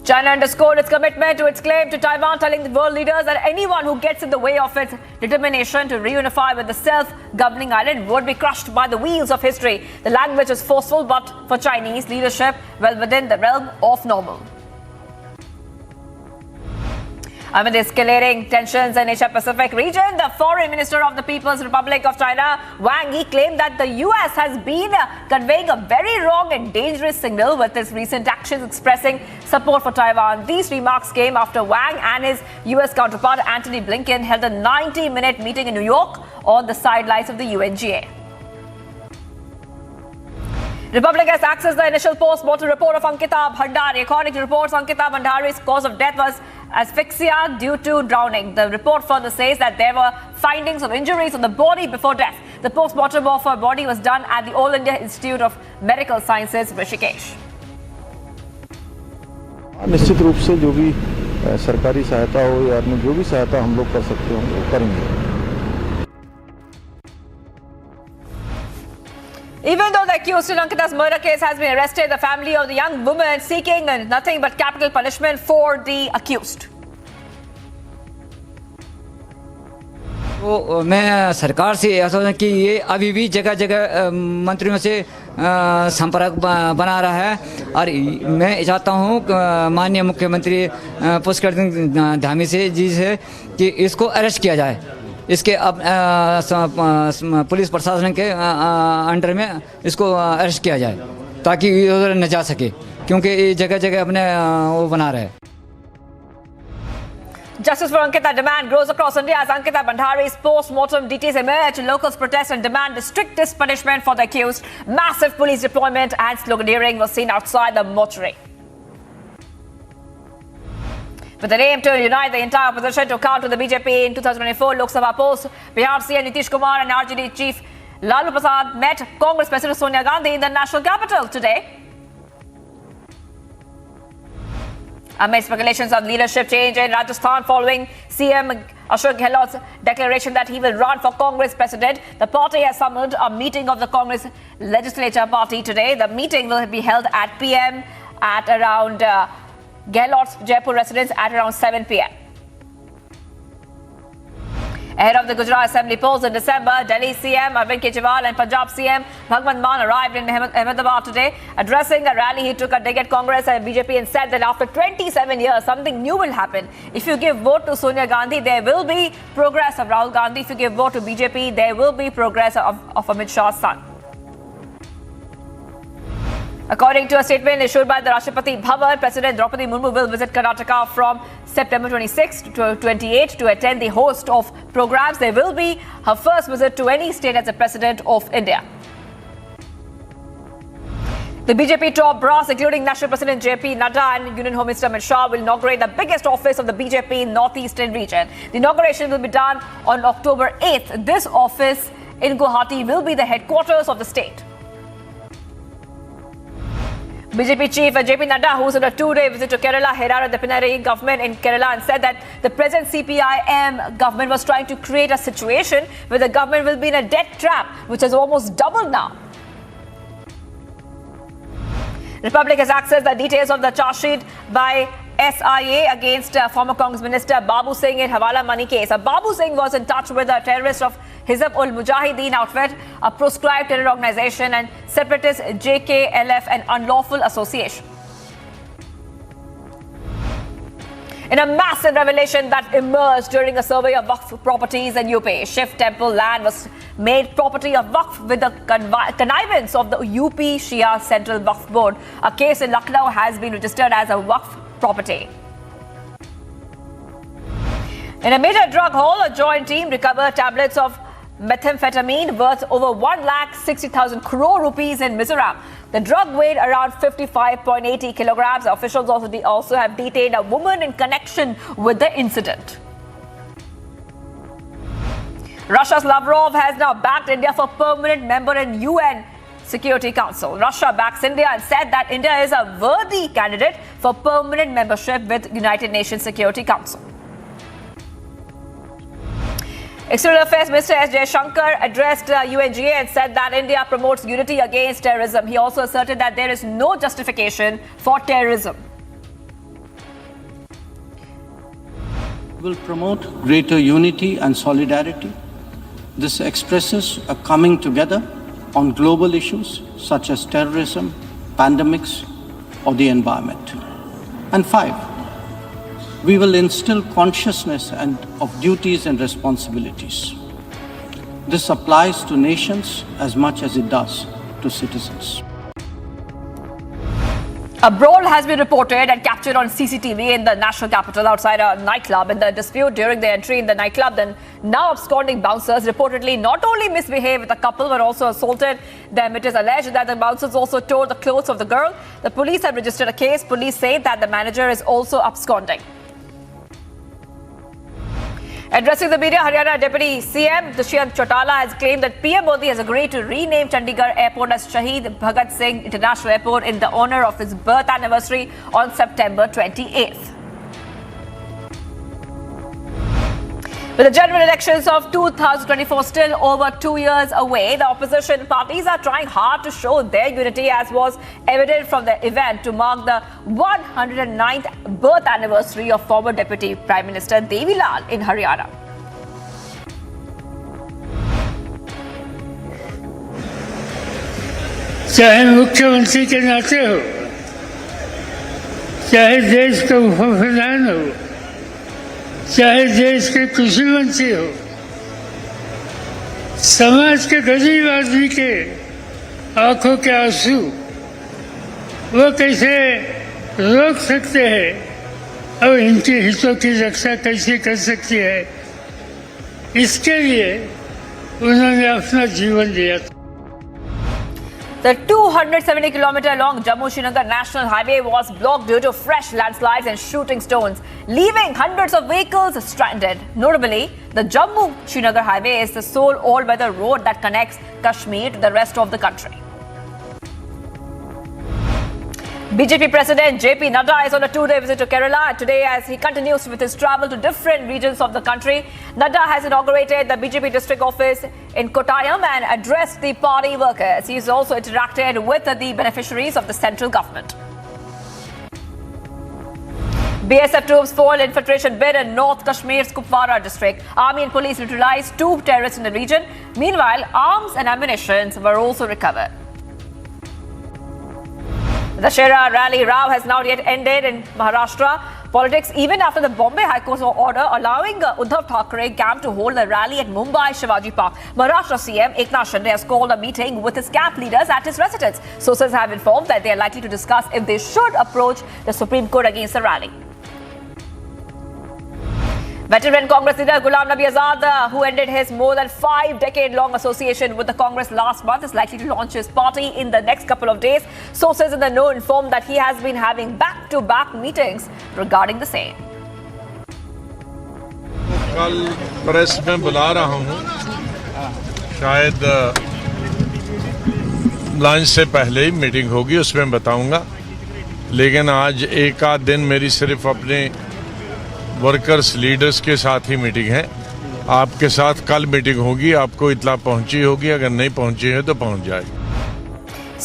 China underscored its commitment to its claim to Taiwan, telling the world leaders that anyone who gets in the way of its determination to reunify with the self-governing island would be crushed by the wheels of history. The language is forceful, but for Chinese leadership, well within the realm of normal. Amid escalating tensions in Asia-Pacific region, the Foreign Minister of the People's Republic of China, Wang Yi, claimed that the US has been conveying a very wrong and dangerous signal with its recent actions expressing support for Taiwan. These remarks came after Wang and his US counterpart Antony Blinken held a 90-minute meeting in New York on the sidelines of the UNGA. Republic has accessed the initial post-mortem report of Ankita Bhandari. According to reports, Ankita Bhandari's cause of death was asphyxia due to drowning. The report further says that there were findings of injuries on the body before death. The post-mortem of her body was done at the All India Institute of Medical Sciences, Rishikesh. निश्चित रूप से जो भी सरकारी सहायता हो या अन्य जो भी सहायता हम लोग कर सकते हैं वो करेंगे. Even though the accused in Ankita's murder case has been arrested, the family of the young woman seeking nothing but capital punishment for the accused. तो मैं सरकार से ऐसा है कि ये अभी भी जगह जगह मंत्रियों से संपर्क बना रहा है, और मैं चाहता हूँ माननीय मुख्यमंत्री पुष्कर सिंह धामी से जी से कि इसको अरेस्ट किया जाए. इसके अब पुलिस प्रशासन के अंडर में इसको अरेस्ट किया जाए ताकि इधर न जा सके. क्योंकि ये जगह जगह अपने वो बना रहे हैं। Justice for Ankita demand grows across India as Ankita Bhandari's post-mortem details emerge. Locals protest and demand the strictest punishment for the accused. Massive police deployment and sloganeering was seen outside the mortuary. With an aim to unite the entire opposition to counter the BJP in 2024 Lok Sabha polls, Bihar CM Nitish Kumar and RJD chief Lalu Prasad met Congress President Sonia Gandhi in the national capital today. Amid speculations of leadership change in Rajasthan following CM Ashok Gehlot's declaration that he will run for Congress president, the party has summoned a meeting of the Congress legislature party today. The meeting will be held at PM at around Gehlot's Jaipur residence at around 7 p.m. Ahead of the Gujarat Assembly polls in December, Delhi CM Arvind Kejriwal and Punjab CM Bhagwant Mann arrived in Ahmedabad today. Addressing a rally, he took a dig at Congress and BJP and said that after 27 years, something new will happen. If you give vote to Sonia Gandhi, there will be progress of Rahul Gandhi. If you give vote to BJP, there will be progress of Amit Shah's son. According to a statement issued by the Rashtrapati Bhavan, President Draupadi Murmu will visit Karnataka from September 26 to 28 to attend the host of programs. There will be her first visit to any state as the President of India. The BJP top brass, including National President JP Nadda and Union Home Minister Amit Shah, will inaugurate the biggest office of the BJP in Northeastern region. The inauguration will be done on October 8th. This office in Guwahati will be the headquarters of the state. BJP chief JP Nadda, who's on a two-day visit to Kerala, heralded the Pinarayi government in Kerala and said that the present CPIM government was trying to create a situation where the government will be in a debt trap, which has almost doubled now. Republic has accessed the details of the charge sheet by SIA against former Congress Minister Babu Singh in Hawala money case. Babu Singh was in touch with a terrorist of Hizb-ul-Mujahideen outfit, a proscribed terror organization, and separatist JKLF, an unlawful association. In a massive revelation that emerged during a survey of Waqf properties in UP, Shiv Temple land was made property of Waqf with the connivance of the UP Shia Central Waqf Board. A case in Lucknow has been registered as a Waqf property. In a major drug haul, a joint team recovered tablets of methamphetamine worth over 1,60,000 crore rupees in Mizoram. The drug weighed around 55.80 kilograms. Officials also have detained a woman in connection with the incident. Russia's Lavrov has now backed India for permanent member in UN Security Council. Russia backs India and said that India is a worthy candidate for permanent membership with United Nations Security Council. External Affairs Minister S. Jaishankar addressed UNGA and said that India promotes unity against terrorism. He also asserted that there is no justification for terrorism. Will promote greater unity and solidarity. This expresses a coming together on global issues such as terrorism, pandemics, or the environment. And 5, we will instill consciousness of duties and responsibilities. This applies to nations as much as it does to citizens. A brawl has been reported and captured on CCTV in the national capital outside a nightclub. In the dispute during the entry in the nightclub, the now absconding bouncers reportedly not only misbehaved with the couple but also assaulted them. It is alleged that the bouncers also tore the clothes of the girl. The police have registered a case. Police say that the manager is also absconding. Addressing the media, Haryana Deputy CM Dushyant Chautala has claimed that PM Modi has agreed to rename Chandigarh Airport as Shaheed Bhagat Singh International Airport in the honour of his birth anniversary on September 28th. With the general elections of 2024 still over 2 years away, the opposition parties are trying hard to show their unity, as was evident from the event to mark the 109th birth anniversary of former Deputy Prime Minister Devi Lal in Haryana. चाहे मुख्यमंत्री के नाते हो, चाहे देश का उपप्रधान हो, चाहे देश के कृषि मंत्री हो, समाज के गरीब आदमी के आंखों के आंसू वो कैसे रोक सकते हैं और इनके हितों की रक्षा कैसे कर सकती है, इसके लिए उन्होंने अपना जीवन दिया था। The 270-kilometer long Jammu-Srinagar National Highway was blocked due to fresh landslides and shooting stones, leaving hundreds of vehicles stranded. Notably, the Jammu-Srinagar Highway is the sole all-weather road that connects Kashmir to the rest of the country. BJP President JP Nadda is on a two-day visit to Kerala today as he continues with his travel to different regions of the country. Nadda has inaugurated the BJP district office in Kottayam and addressed the party workers. He has also interacted with the beneficiaries of the central government. BSF troops foiled infiltration bid in North Kashmir's Kupwara district. Army and police neutralized 2 terrorists in the region. Meanwhile, arms and ammunition were also recovered. The Shera rally row has not yet ended in Maharashtra politics, even after the Bombay High Court's order allowing Uddhav Thackeray camp to hold a rally at Mumbai Shivaji Park. Maharashtra CM Eknath Shinde has called a meeting with his camp leaders at his residence. Sources have informed that they are likely to discuss if they should approach the Supreme Court against the rally. Veteran Congress leader Ghulam Nabi Azad, who ended his more than 5-decade-long association with the Congress last month, is likely to launch his party in the next couple of days. Sources in the know informed that he has been having back-to-back meetings regarding the same. कल press में बुला रहा हूं, शायद lunch से पहले ही meeting होगी, उसमें बताऊंगा। लेकिन आज एक आध दिन मेरी सिर्फ अपने वर्कर्स लीडर्स के साथ ही मीटिंग है। आपके साथ कल मीटिंग होगी, आपको इत्तला पहुंची होगी, अगर नहीं पहुंची है तो पहुंच जाएगी।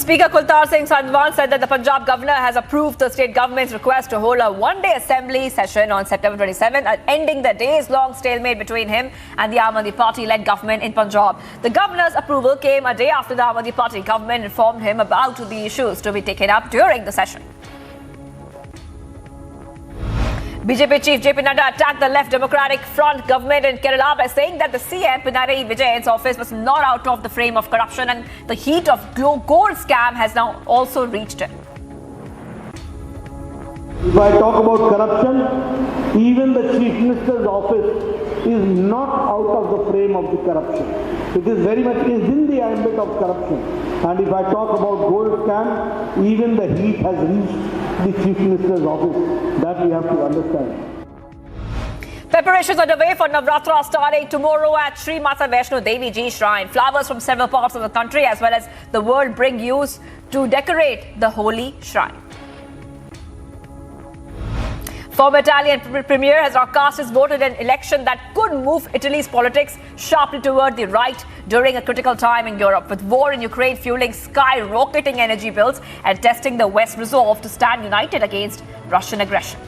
Speaker Kultar Singh Sandwan said that the Punjab governor has approved the state government's request to hold a one-day assembly session on September 27, ending the days-long stalemate between him and the Aam Aadmi Party-led government in Punjab. The governor's approval came a day after the Aam Aadmi Party government informed him about the issues to be taken up during the session. BJP chief JP Nadda attacked the Left Democratic Front government in Kerala by saying that the CM Pinarayi Vijayan's office was not out of the frame of corruption and the heat of gold scam has now also reached him. If I talk about corruption, even the Chief Minister's office is not out of the frame of the corruption. It is very much in the ambit of corruption. And if I talk about gold scam, even the heat has reached the Chief Minister's office. That we have to understand. Preparations underway for Navratra starting tomorrow at Sri Mata Vaishno Devi Ji Shrine. Flowers from several parts of the country as well as the world bring use to decorate the holy shrine. Former Italian premier has now cast his vote in an election that could move Italy's politics sharply toward the right during a critical time in Europe, with war in Ukraine fueling skyrocketing energy bills and testing the West's resolve to stand united against Russian aggression.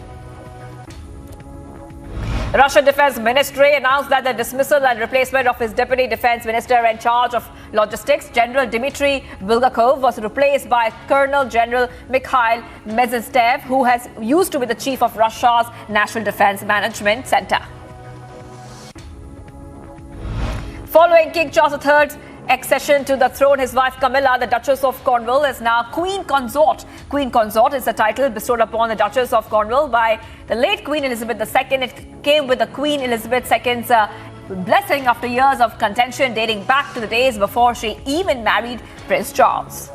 The Russian Defense Ministry announced that the dismissal and replacement of his deputy defense minister in charge of logistics, General Dmitry Bulgakov, was replaced by Colonel General Mikhail Mezinstev, who used to be the chief of Russia's National Defense Management Center. Following King Charles III's accession to the throne, his wife Camilla, the Duchess of Cornwall, is now Queen Consort. Queen Consort is the title bestowed upon the Duchess of Cornwall by the late Queen Elizabeth II. It came with the Queen Elizabeth II's blessing after years of contention dating back to the days before she even married Prince Charles.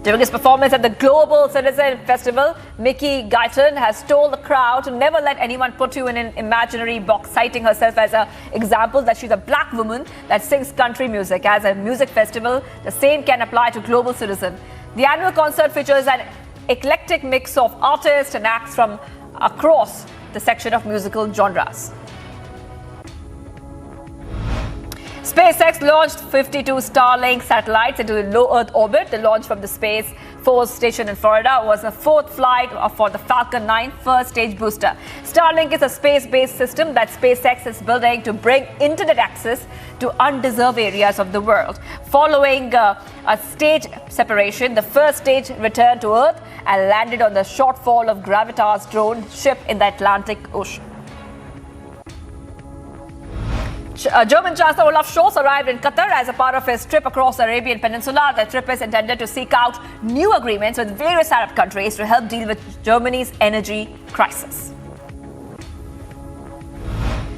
During his performance at the Global Citizen Festival, Mickey Guyton has told the crowd to never let anyone put you in an imaginary box, citing herself as an example that she's a black woman that sings country music. As a music festival, the same can apply to Global Citizen. The annual concert features an eclectic mix of artists and acts from across the section of musical genres. SpaceX launched 52 Starlink satellites into low Earth orbit. The launch from the Space Force Station in Florida was the 4th flight for the Falcon 9 first stage booster. Starlink is a space-based system that SpaceX is building to bring internet access to undeserved areas of the world. Following a stage separation, the first stage returned to Earth and landed on the shortfall of Gravitas drone ship in the Atlantic Ocean. German Chancellor Olaf Scholz arrived in Qatar as a part of his trip across the Arabian Peninsula. The trip is intended to seek out new agreements with various Arab countries to help deal with Germany's energy crisis.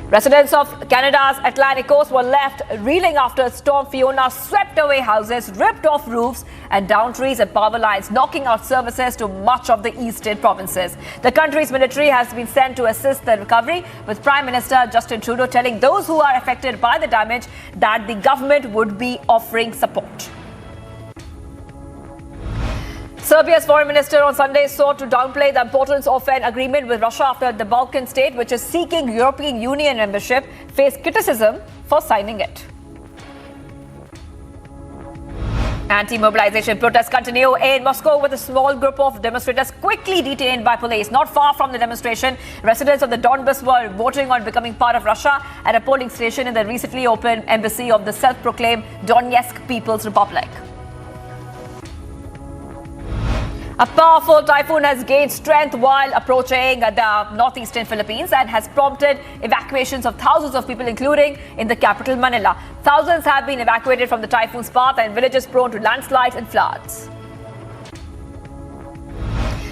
Residents of Canada's Atlantic coast were left reeling after Storm Fiona swept away houses, ripped off roofs and down trees and power lines, knocking out services to much of the eastern provinces. The country's military has been sent to assist the recovery, with Prime Minister Justin Trudeau telling those who are affected by the damage that the government would be offering support. Serbia's foreign minister on Sunday sought to downplay the importance of an agreement with Russia after the Balkan state, which is seeking European Union membership, faced criticism for signing it. Anti-mobilization protests continue in Moscow, with a small group of demonstrators quickly detained by police. Not far from the demonstration, residents of the Donbas were voting on becoming part of Russia at a polling station in the recently opened embassy of the self-proclaimed Donetsk People's Republic. A powerful typhoon has gained strength while approaching the northeastern Philippines and has prompted evacuations of thousands of people, including in the capital, Manila. Thousands have been evacuated from the typhoon's path and villages prone to landslides and floods.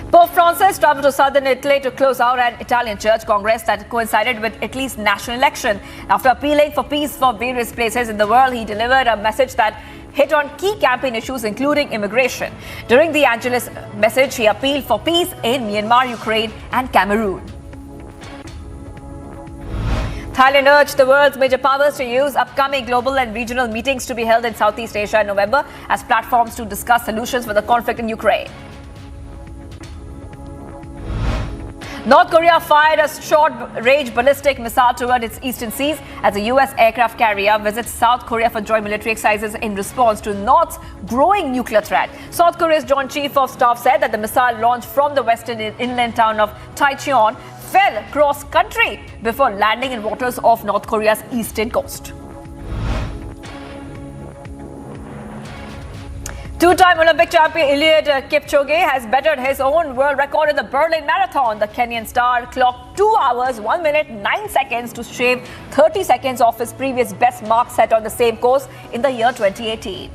Pope Francis traveled to southern Italy to close out an Italian church congress that coincided with Italy's national election. After appealing for peace for various places in the world, he delivered a message that hit on key campaign issues, including immigration. During the Angelus message, he appealed for peace in Myanmar, Ukraine, and Cameroon. Thailand urged the world's major powers to use upcoming global and regional meetings to be held in Southeast Asia in November as platforms to discuss solutions for the conflict in Ukraine. North Korea fired a short-range ballistic missile toward its eastern seas as a U.S. aircraft carrier visits South Korea for joint military exercises in response to North's growing nuclear threat. South Korea's Joint Chief of Staff said that the missile launched from the western inland town of Taicheon fell cross-country before landing in waters off North Korea's eastern coast. Two-time Olympic champion Eliud Kipchoge has bettered his own world record in the Berlin Marathon. The Kenyan star clocked 2 hours, 1 minute, 9 seconds to shave 30 seconds off his previous best mark set on the same course in the year 2018.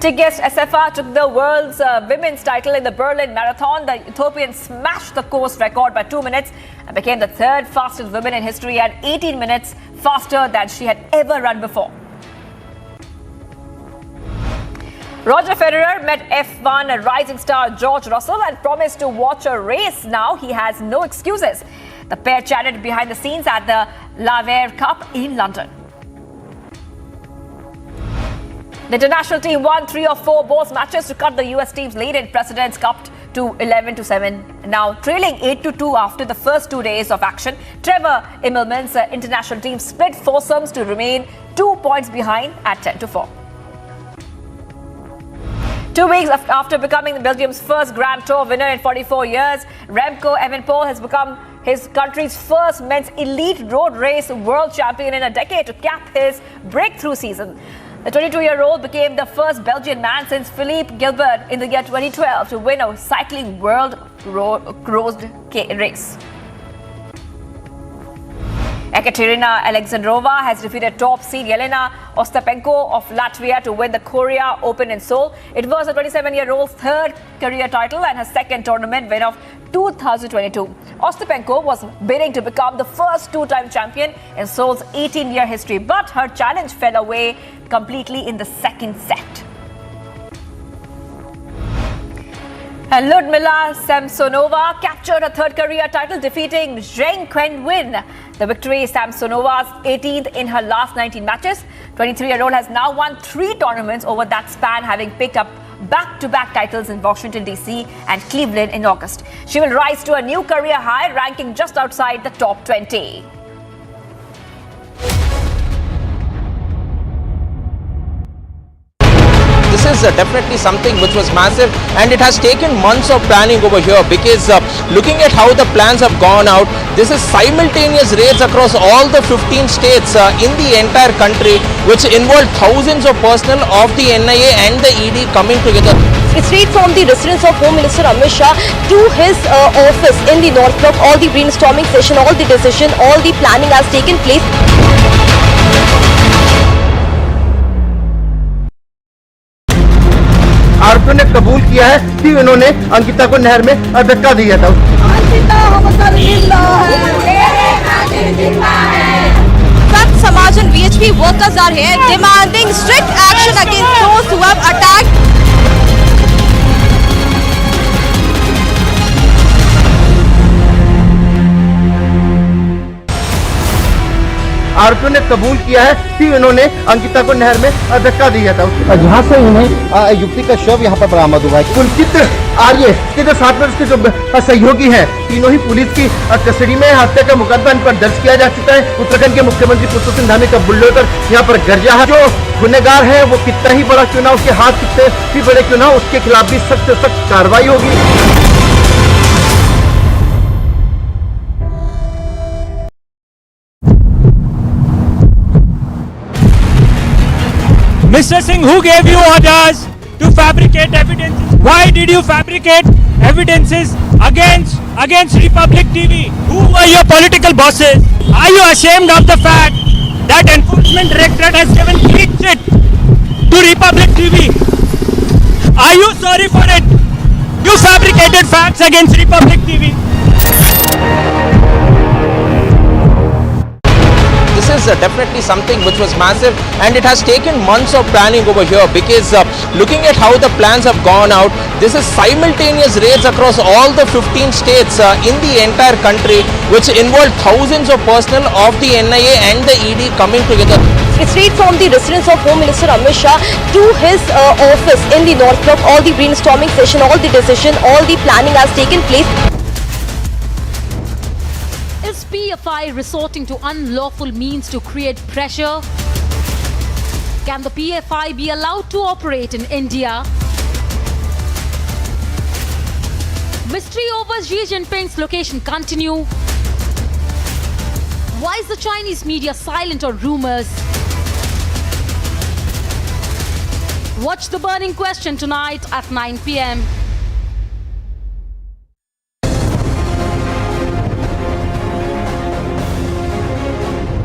Tigist Assefa took the world's women's title in the Berlin Marathon. The Ethiopian smashed the course record by 2 minutes and became the third fastest woman in history at 18 minutes faster than she had ever run before. Roger Federer met F1 rising star George Russell and promised to watch a race. Now he has no excuses. The pair chatted behind the scenes at the Laver Cup in London. The international team won 3 of 4 bowls matches to cut the US team's lead in President's Cup to 11-7, now trailing 8-2 after the first 2 days of action. Trevor Immelman's international team split foursomes to remain 2 points behind at 10-4. 2 weeks after becoming Belgium's first Grand Tour winner in 44 years, Remco Evenepoel has become his country's first men's elite road race world champion in a decade to cap his breakthrough season. The 22-year-old became the first Belgian man since Philippe Gilbert in the year 2012 to win a cycling world road race. Ekaterina Alexandrova has defeated top seed Yelena Ostapenko of Latvia to win the Korea Open in Seoul. It was the 27-year-old's third career title and her second tournament win of 2022. Ostapenko was bidding to become the first two-time champion in Seoul's 18-year history, but her challenge fell away completely in the second set. And Ludmila Samsonova captured her third career title, defeating Zheng Quanwen. The victory is Samsonova's 18th in her last 19 matches. 23-year-old has now won 3 tournaments over that span, having picked up back-to-back titles in Washington, D.C. and Cleveland in August. She will rise to a new career high, ranking just outside the top 20. This is definitely something which was massive, and it has taken months of planning over here, because looking at how the plans have gone out, this is simultaneous raids across all the 15 states in the entire country, which involved thousands of personnel of the NIA and the ED coming together. Straight from the residence of Home Minister Amit Shah to his office in the North Block, all the brainstorming session, all the decision, all the planning has taken place. आरोपियों ने कबूल किया है कि उन्होंने अंकिता को नहर में धक्का दिया था। Samaj and VHP workers are here demanding strict action against those who have attacked. आरोपियों ने कबूल किया है कि उन्होंने अंकिता को नहर में धक्का दिया था, जहां से उन्हें युवती का शव यहां पर बरामद हुआ है। पुलकित आर्य के जो साथ में उसके जो सहयोगी हैं, तीनों ही पुलिस की कस्टडी में। हत्या का मुकदमा इन पर दर्ज किया जा चुका है। उत्तराखंड के मुख्यमंत्री पुष्कर सिंह धामी का बुलडोजर यहाँ पर गर्जा है। जो गुनहगार है वो कितना ही बड़ा क्यों ना, उसके हाथ कितने भी बड़े क्यों ना, उसके खिलाफ भी सख्त से सख्त कार्रवाई होगी। Mr. Singh, who gave you orders to fabricate evidences? Why did you fabricate evidences against Republic TV? Who were your political bosses? Are you ashamed of the fact that Enforcement Directorate has given clean chit to Republic TV? Are you sorry for it? You fabricated facts against Republic TV. This is definitely something which was massive, and it has taken months of planning over here, because looking at how the plans have gone out, this is simultaneous raids across all the 15 states in the entire country, which involved thousands of personnel of the NIA and the ED coming together. Straight from the residence of Home Minister Amit Shah to his office in the North Block, all the brainstorming session, all the decision, all the planning has taken place. Is PFI resorting to unlawful means to create pressure? Can the PFI be allowed to operate in India? Mystery over Xi Jinping's location continue. Why is the Chinese media silent on rumors? Watch the burning question tonight at 9 p.m.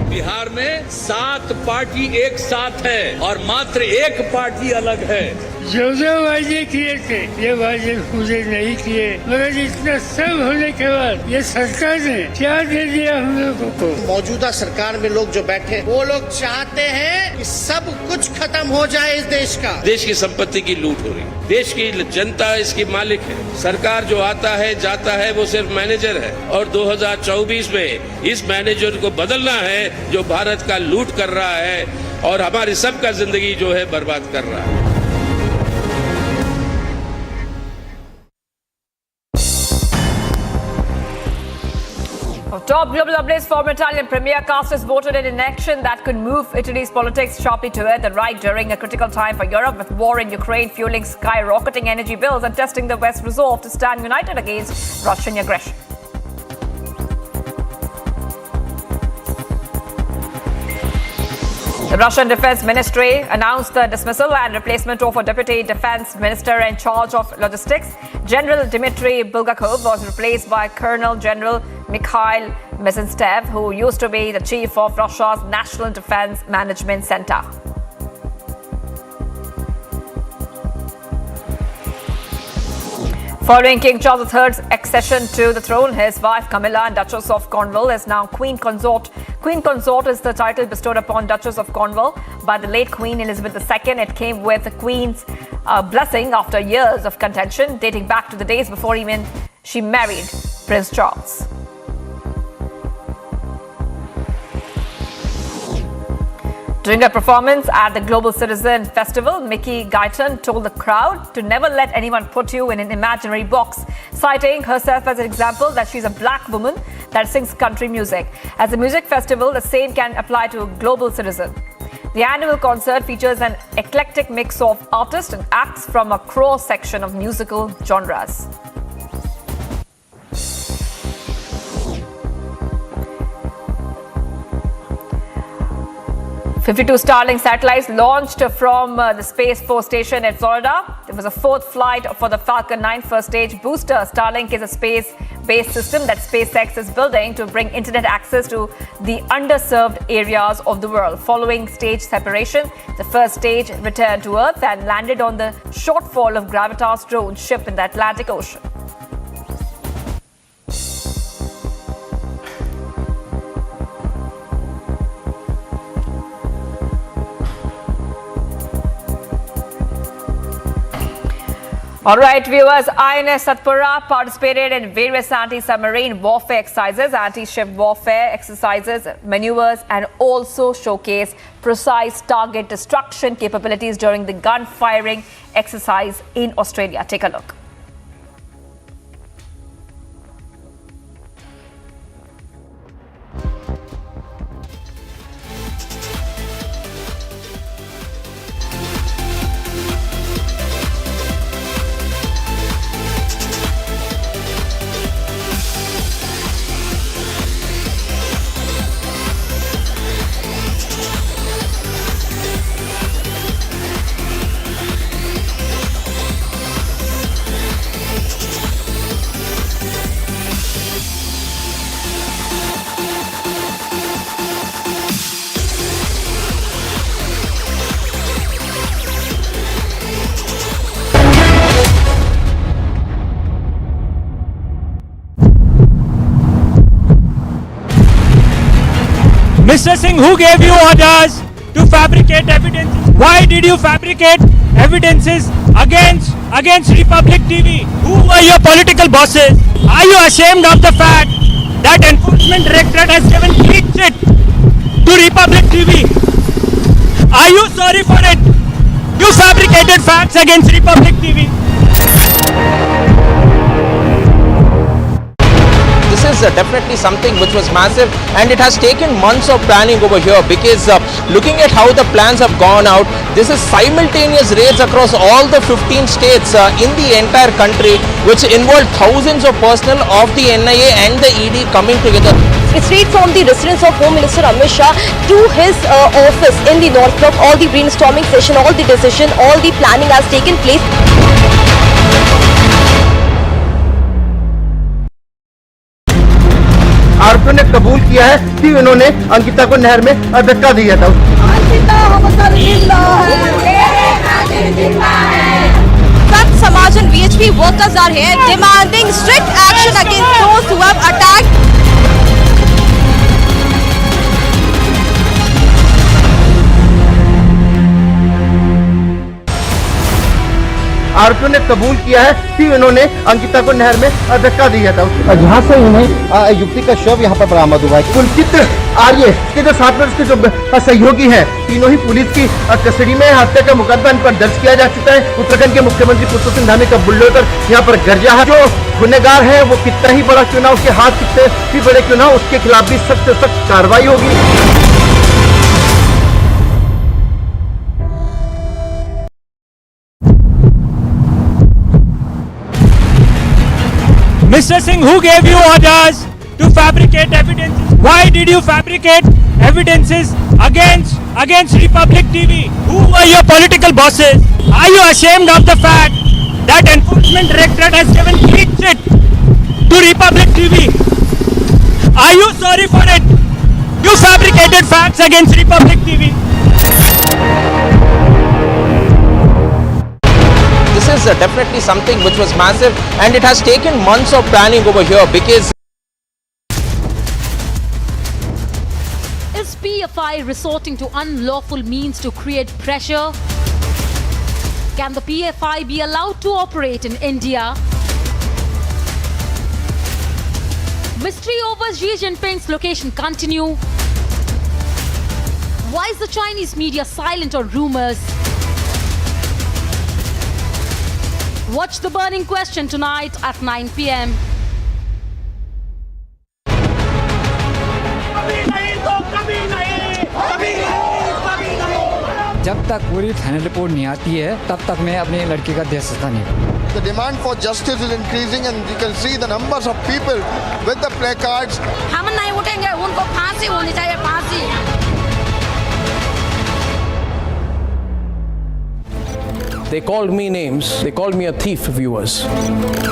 Bihar में 7 party एक साथ है और मात्र एक party अलग है। जो वादे किए थे ये वादे पूरे नहीं किए, मगर इतना सब होने के बाद ये सरकार ने क्या दे दिया हम लोगों को। मौजूदा सरकार में लोग जो बैठे वो लोग चाहते हैं कि सब कुछ खत्म हो जाए इस देश का। देश की संपत्ति की लूट हो रही, देश की जनता इसकी मालिक है। सरकार जो आता है जाता है वो सिर्फ मैनेजर है, और 2024 में इस मैनेजर को बदलना है जो भारत का लूट कर रहा है और हमारी सबका जिंदगी जो है बर्बाद कर रहा है। Top global updates. Former Italian premier casters voted in an election that could move Italy's politics sharply toward the right during a critical time for Europe, with war in Ukraine fueling skyrocketing energy bills and testing the West's resolve to stand united against Russian aggression. The Russian Defense Ministry announced the dismissal and replacement of a deputy defense minister in charge of logistics. General Dmitry Bulgakov was replaced by Colonel General Mikhail Mizanstev, who used to be the chief of Russia's National Defense Management Center. Following King Charles III's accession to the throne, his wife Camilla, Duchess of Cornwall, is now Queen Consort. Queen Consort is the title bestowed upon Duchess of Cornwall by the late Queen Elizabeth II. It came with the Queen's blessing after years of contention, dating back to the days before even she married Prince Charles. During a performance at the Global Citizen Festival, Mickey Guyton told the crowd to never let anyone put you in an imaginary box, citing herself as an example that she's a black woman that sings country music. As a music festival, the same can apply to Global Citizen. The annual concert features an eclectic mix of artists and acts from a cross-section of musical genres. 52 Starlink satellites launched from the Space Force Station in Florida. There was a fourth flight for the Falcon 9 first stage booster. Starlink is a space-based system that SpaceX is building to bring internet access to the underserved areas of the world. Following stage separation, the first stage returned to Earth and landed on the shortfall of Gravitas drone ship in the Atlantic Ocean. All right, viewers, INS Satpura participated in various anti-submarine warfare exercises, anti-ship warfare exercises, maneuvers, and also showcased precise target destruction capabilities during the gun firing exercise in Australia. Take a look. Mr. Singh, who gave you orders to fabricate evidence? Why did you fabricate evidences against Republic TV? Who were your political bosses? Are you ashamed of the fact that Enforcement Directorate has given clean chit to Republic TV? Are you sorry for it? You fabricated facts against Republic TV. This is definitely something which was massive, and it has taken months of planning over here, because looking at how the plans have gone out, this is simultaneous raids across all the 15 states in the entire country, which involved thousands of personnel of the NIA and the ED coming together. It's straight from the residence of Home Minister Amit Shah to his office in the North Block. All the brainstorming session, all the decision, all the planning has taken place. आरोपियों ने कबूल किया है कि उन्होंने अंकिता को नहर में धक्का दिया था। Some Samaj and VHP workers are here demanding strict action against those who have attacked. आरोपियों ने कबूल किया है कि उन्होंने अंकिता को नहर में धक्का दिया था, जहां से उन्हें युवती का शव यहां पर बरामद हुआ है। पुलकित आर्य के जो साथ में उसके जो सहयोगी हैं, तीनों ही पुलिस की कस्टडी में। हत्या का मुकदमा इन पर दर्ज किया जा चुका है। उत्तराखंड के मुख्यमंत्री पुष्कर सिंह धामी का बुल्डोजर यहां पर गरजा है। जो गुनहगार है वो कितना ही बड़ा क्यों ना, उसके हाथ कितने भी बड़े क्यों ना, उसके खिलाफ भी सख्त से सख्त कार्रवाई होगी। Mr. Singh, who gave you orders to fabricate evidences? Why did you fabricate evidences against Republic TV? Who were your political bosses? Are you ashamed of the fact that Enforcement Directorate has given clean chit to Republic TV? Are you sorry for it? You fabricated facts against Republic TV. This is definitely something which was massive, and it has taken months of planning over here, because is PFI resorting to unlawful means to create pressure? Can the PFI be allowed to operate in India? Mystery over Xi Jinping's location continue. Why is the Chinese media silent on rumors? Watch The Burning Question tonight at 9 p.m. जब तक पूरी final report नहीं आती है तब तक मैं अपनी लड़की का देह सजदा नहीं करूँगा। The demand for justice is increasing, and you can see the numbers of people with the placards. हम नहीं उठेंगे, उनको फांसी होनी चाहिए, फांसी। They called me names. They called me a thief, viewers.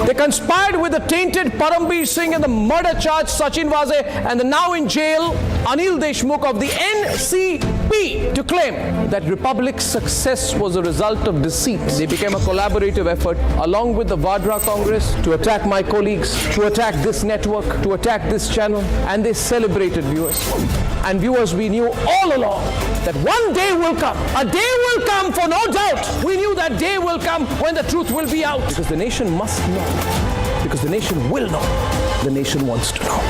They conspired with the tainted Parambir Singh and the murder charge Sachin Waze and the now in jail Anil Deshmukh of the NCP to claim that Republic's success was a result of deceit. They became a collaborative effort along with the Vadra Congress to attack my colleagues, to attack this network, to attack this channel, and they celebrated, viewers. And viewers, we knew all along that one day will come. A day will come, for no doubt. We knew that day will come when the truth will be out. Because the nation must know. Because the nation will know. The nation wants to know.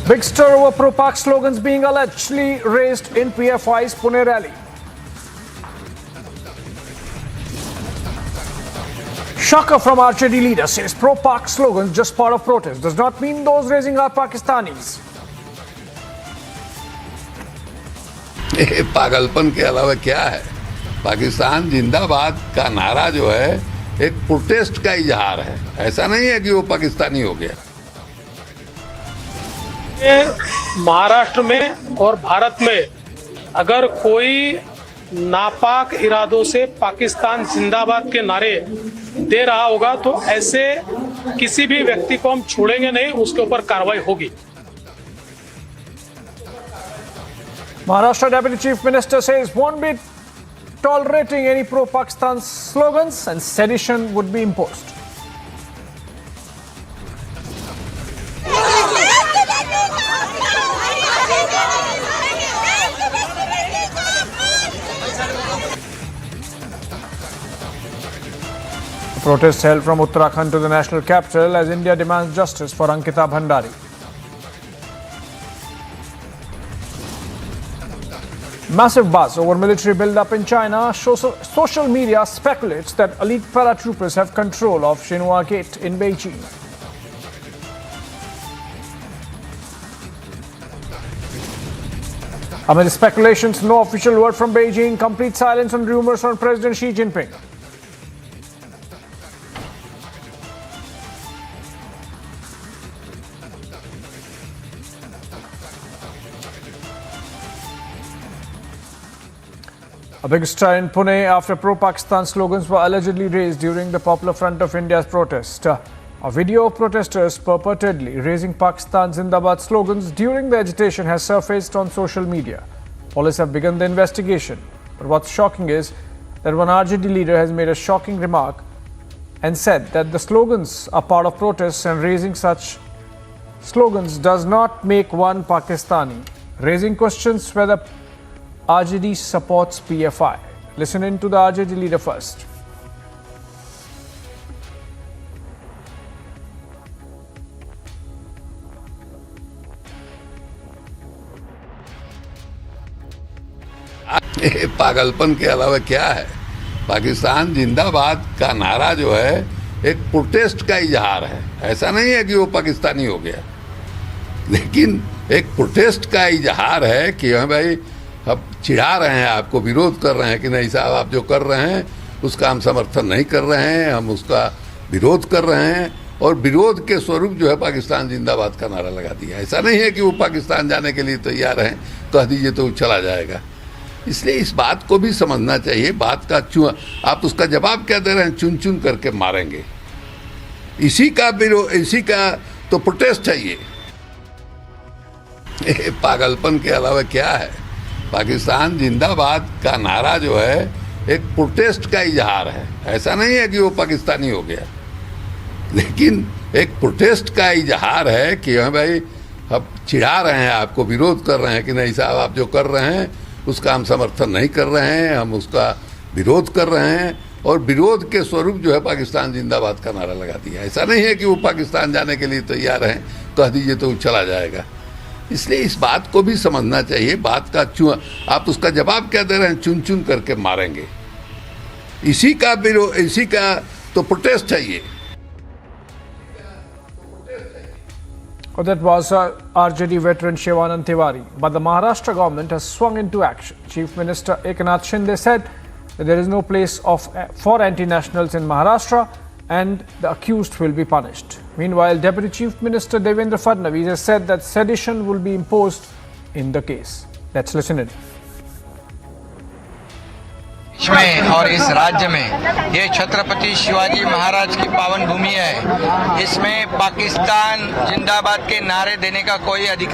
Big stir over pro-Pak slogans being allegedly raised in PFI's Pune rally. Shocker from RJD leader says pro-Pak slogans just part of protest does not mean those raising are Pakistanis. पागलपन के अलावा क्या है? पाकिस्तान जिंदाबाद का नारा जो है एक प्रोटेस्ट का इजहार है. ऐसा नहीं है कि वो पाकिस्तानी हो गया. महाराष्ट्र में और भारत में अगर कोई नापाक इरादों से पाकिस्तान जिंदाबाद के नारे दे रहा होगा तो ऐसे किसी भी व्यक्ति को हम छोड़ेंगे नहीं, उसके ऊपर कार्रवाई होगी. Maharashtra Deputy Chief Minister says won't be tolerating any pro-Pakistan slogans and sedition would be imposed. Protests held from Uttarakhand to the national capital as India demands justice for Ankita Bhandari. Massive buzz over military buildup in China. Social media speculates that elite paratroopers have control of Xinhua Gate in Beijing. Amid speculations, no official word from Beijing. Complete silence on rumors on President Xi Jinping. A big stir in Pune after pro-Pakistan slogans were allegedly raised during the Popular Front of India's protest. A video of protesters purportedly raising Pakistan Zindabad slogans during the agitation has surfaced on social media. Police have begun the investigation. But what's shocking is that one RJD leader has made a shocking remark and said that the slogans are part of protests and raising such slogans does not make one Pakistani, raising questions whether RJD supports PFI. Listen in to the RJD leader first. पागलपन के अलावा क्या है? पाकिस्तान जिंदाबाद का नारा जो है एक प्रोटेस्ट का इजहार है. ऐसा नहीं है कि वो पाकिस्तानी हो गया, लेकिन एक प्रोटेस्ट का इजहार है कि हाँ भाई अब चिढ़ा रहे हैं, आपको विरोध कर रहे हैं कि नहीं साहब आप जो कर रहे हैं उसका हम समर्थन नहीं कर रहे हैं, हम उसका विरोध कर रहे हैं. और विरोध के स्वरूप जो है पाकिस्तान जिंदाबाद का नारा लगा दिया. ऐसा नहीं है कि वो पाकिस्तान जाने के लिए तैयार हैं, कह दीजिए तो वो चला जाएगा. इसलिए इस बात को भी समझना चाहिए. बात का आप उसका जवाब क्या दे रहे हैं? चुन चुन करके मारेंगे. इसी का तो प्रोटेस्ट है ये. पागलपन के अलावा क्या है? पाकिस्तान जिंदाबाद का नारा जो है एक प्रोटेस्ट का इजहार है. ऐसा नहीं है कि वो पाकिस्तानी हो गया, लेकिन एक प्रोटेस्ट का इजहार है कि हाँ भाई अब चिढ़ा रहे हैं, आपको विरोध कर रहे हैं कि नहीं साहब आप जो कर रहे हैं उसका हम समर्थन नहीं कर रहे हैं, हम उसका विरोध कर रहे हैं. और विरोध के स्वरूप जो है पाकिस्तान जिंदाबाद का नारा लगा दिया. ऐसा नहीं है कि वो पाकिस्तान जाने के लिए तैयार हैं, कह दीजिए तो वो चला जाएगा. इसलिए इस बात को भी समझना चाहिए. बात का आप उसका जवाब क्या दे रहे हैं? चुन चुन करके मारेंगे. इसी का तो प्रोटेस्ट है ये. That was RJD veteran Shivanand Tiwari. But the Maharashtra government has swung into action. Chief Minister Eknath Shinde said that there is no place for anti-nationals in Maharashtra and the accused will be punished. Meanwhile, Deputy Chief Minister Devendra Fadnavis has said that sedition will be imposed in the case. Let's listen in. में और इस राज्य में ये छत्रपति शिवाजी महाराज की पावन भूमि है। इसमें पाकिस्तान जिंदाबाद के नारे देने का कोई अधिकार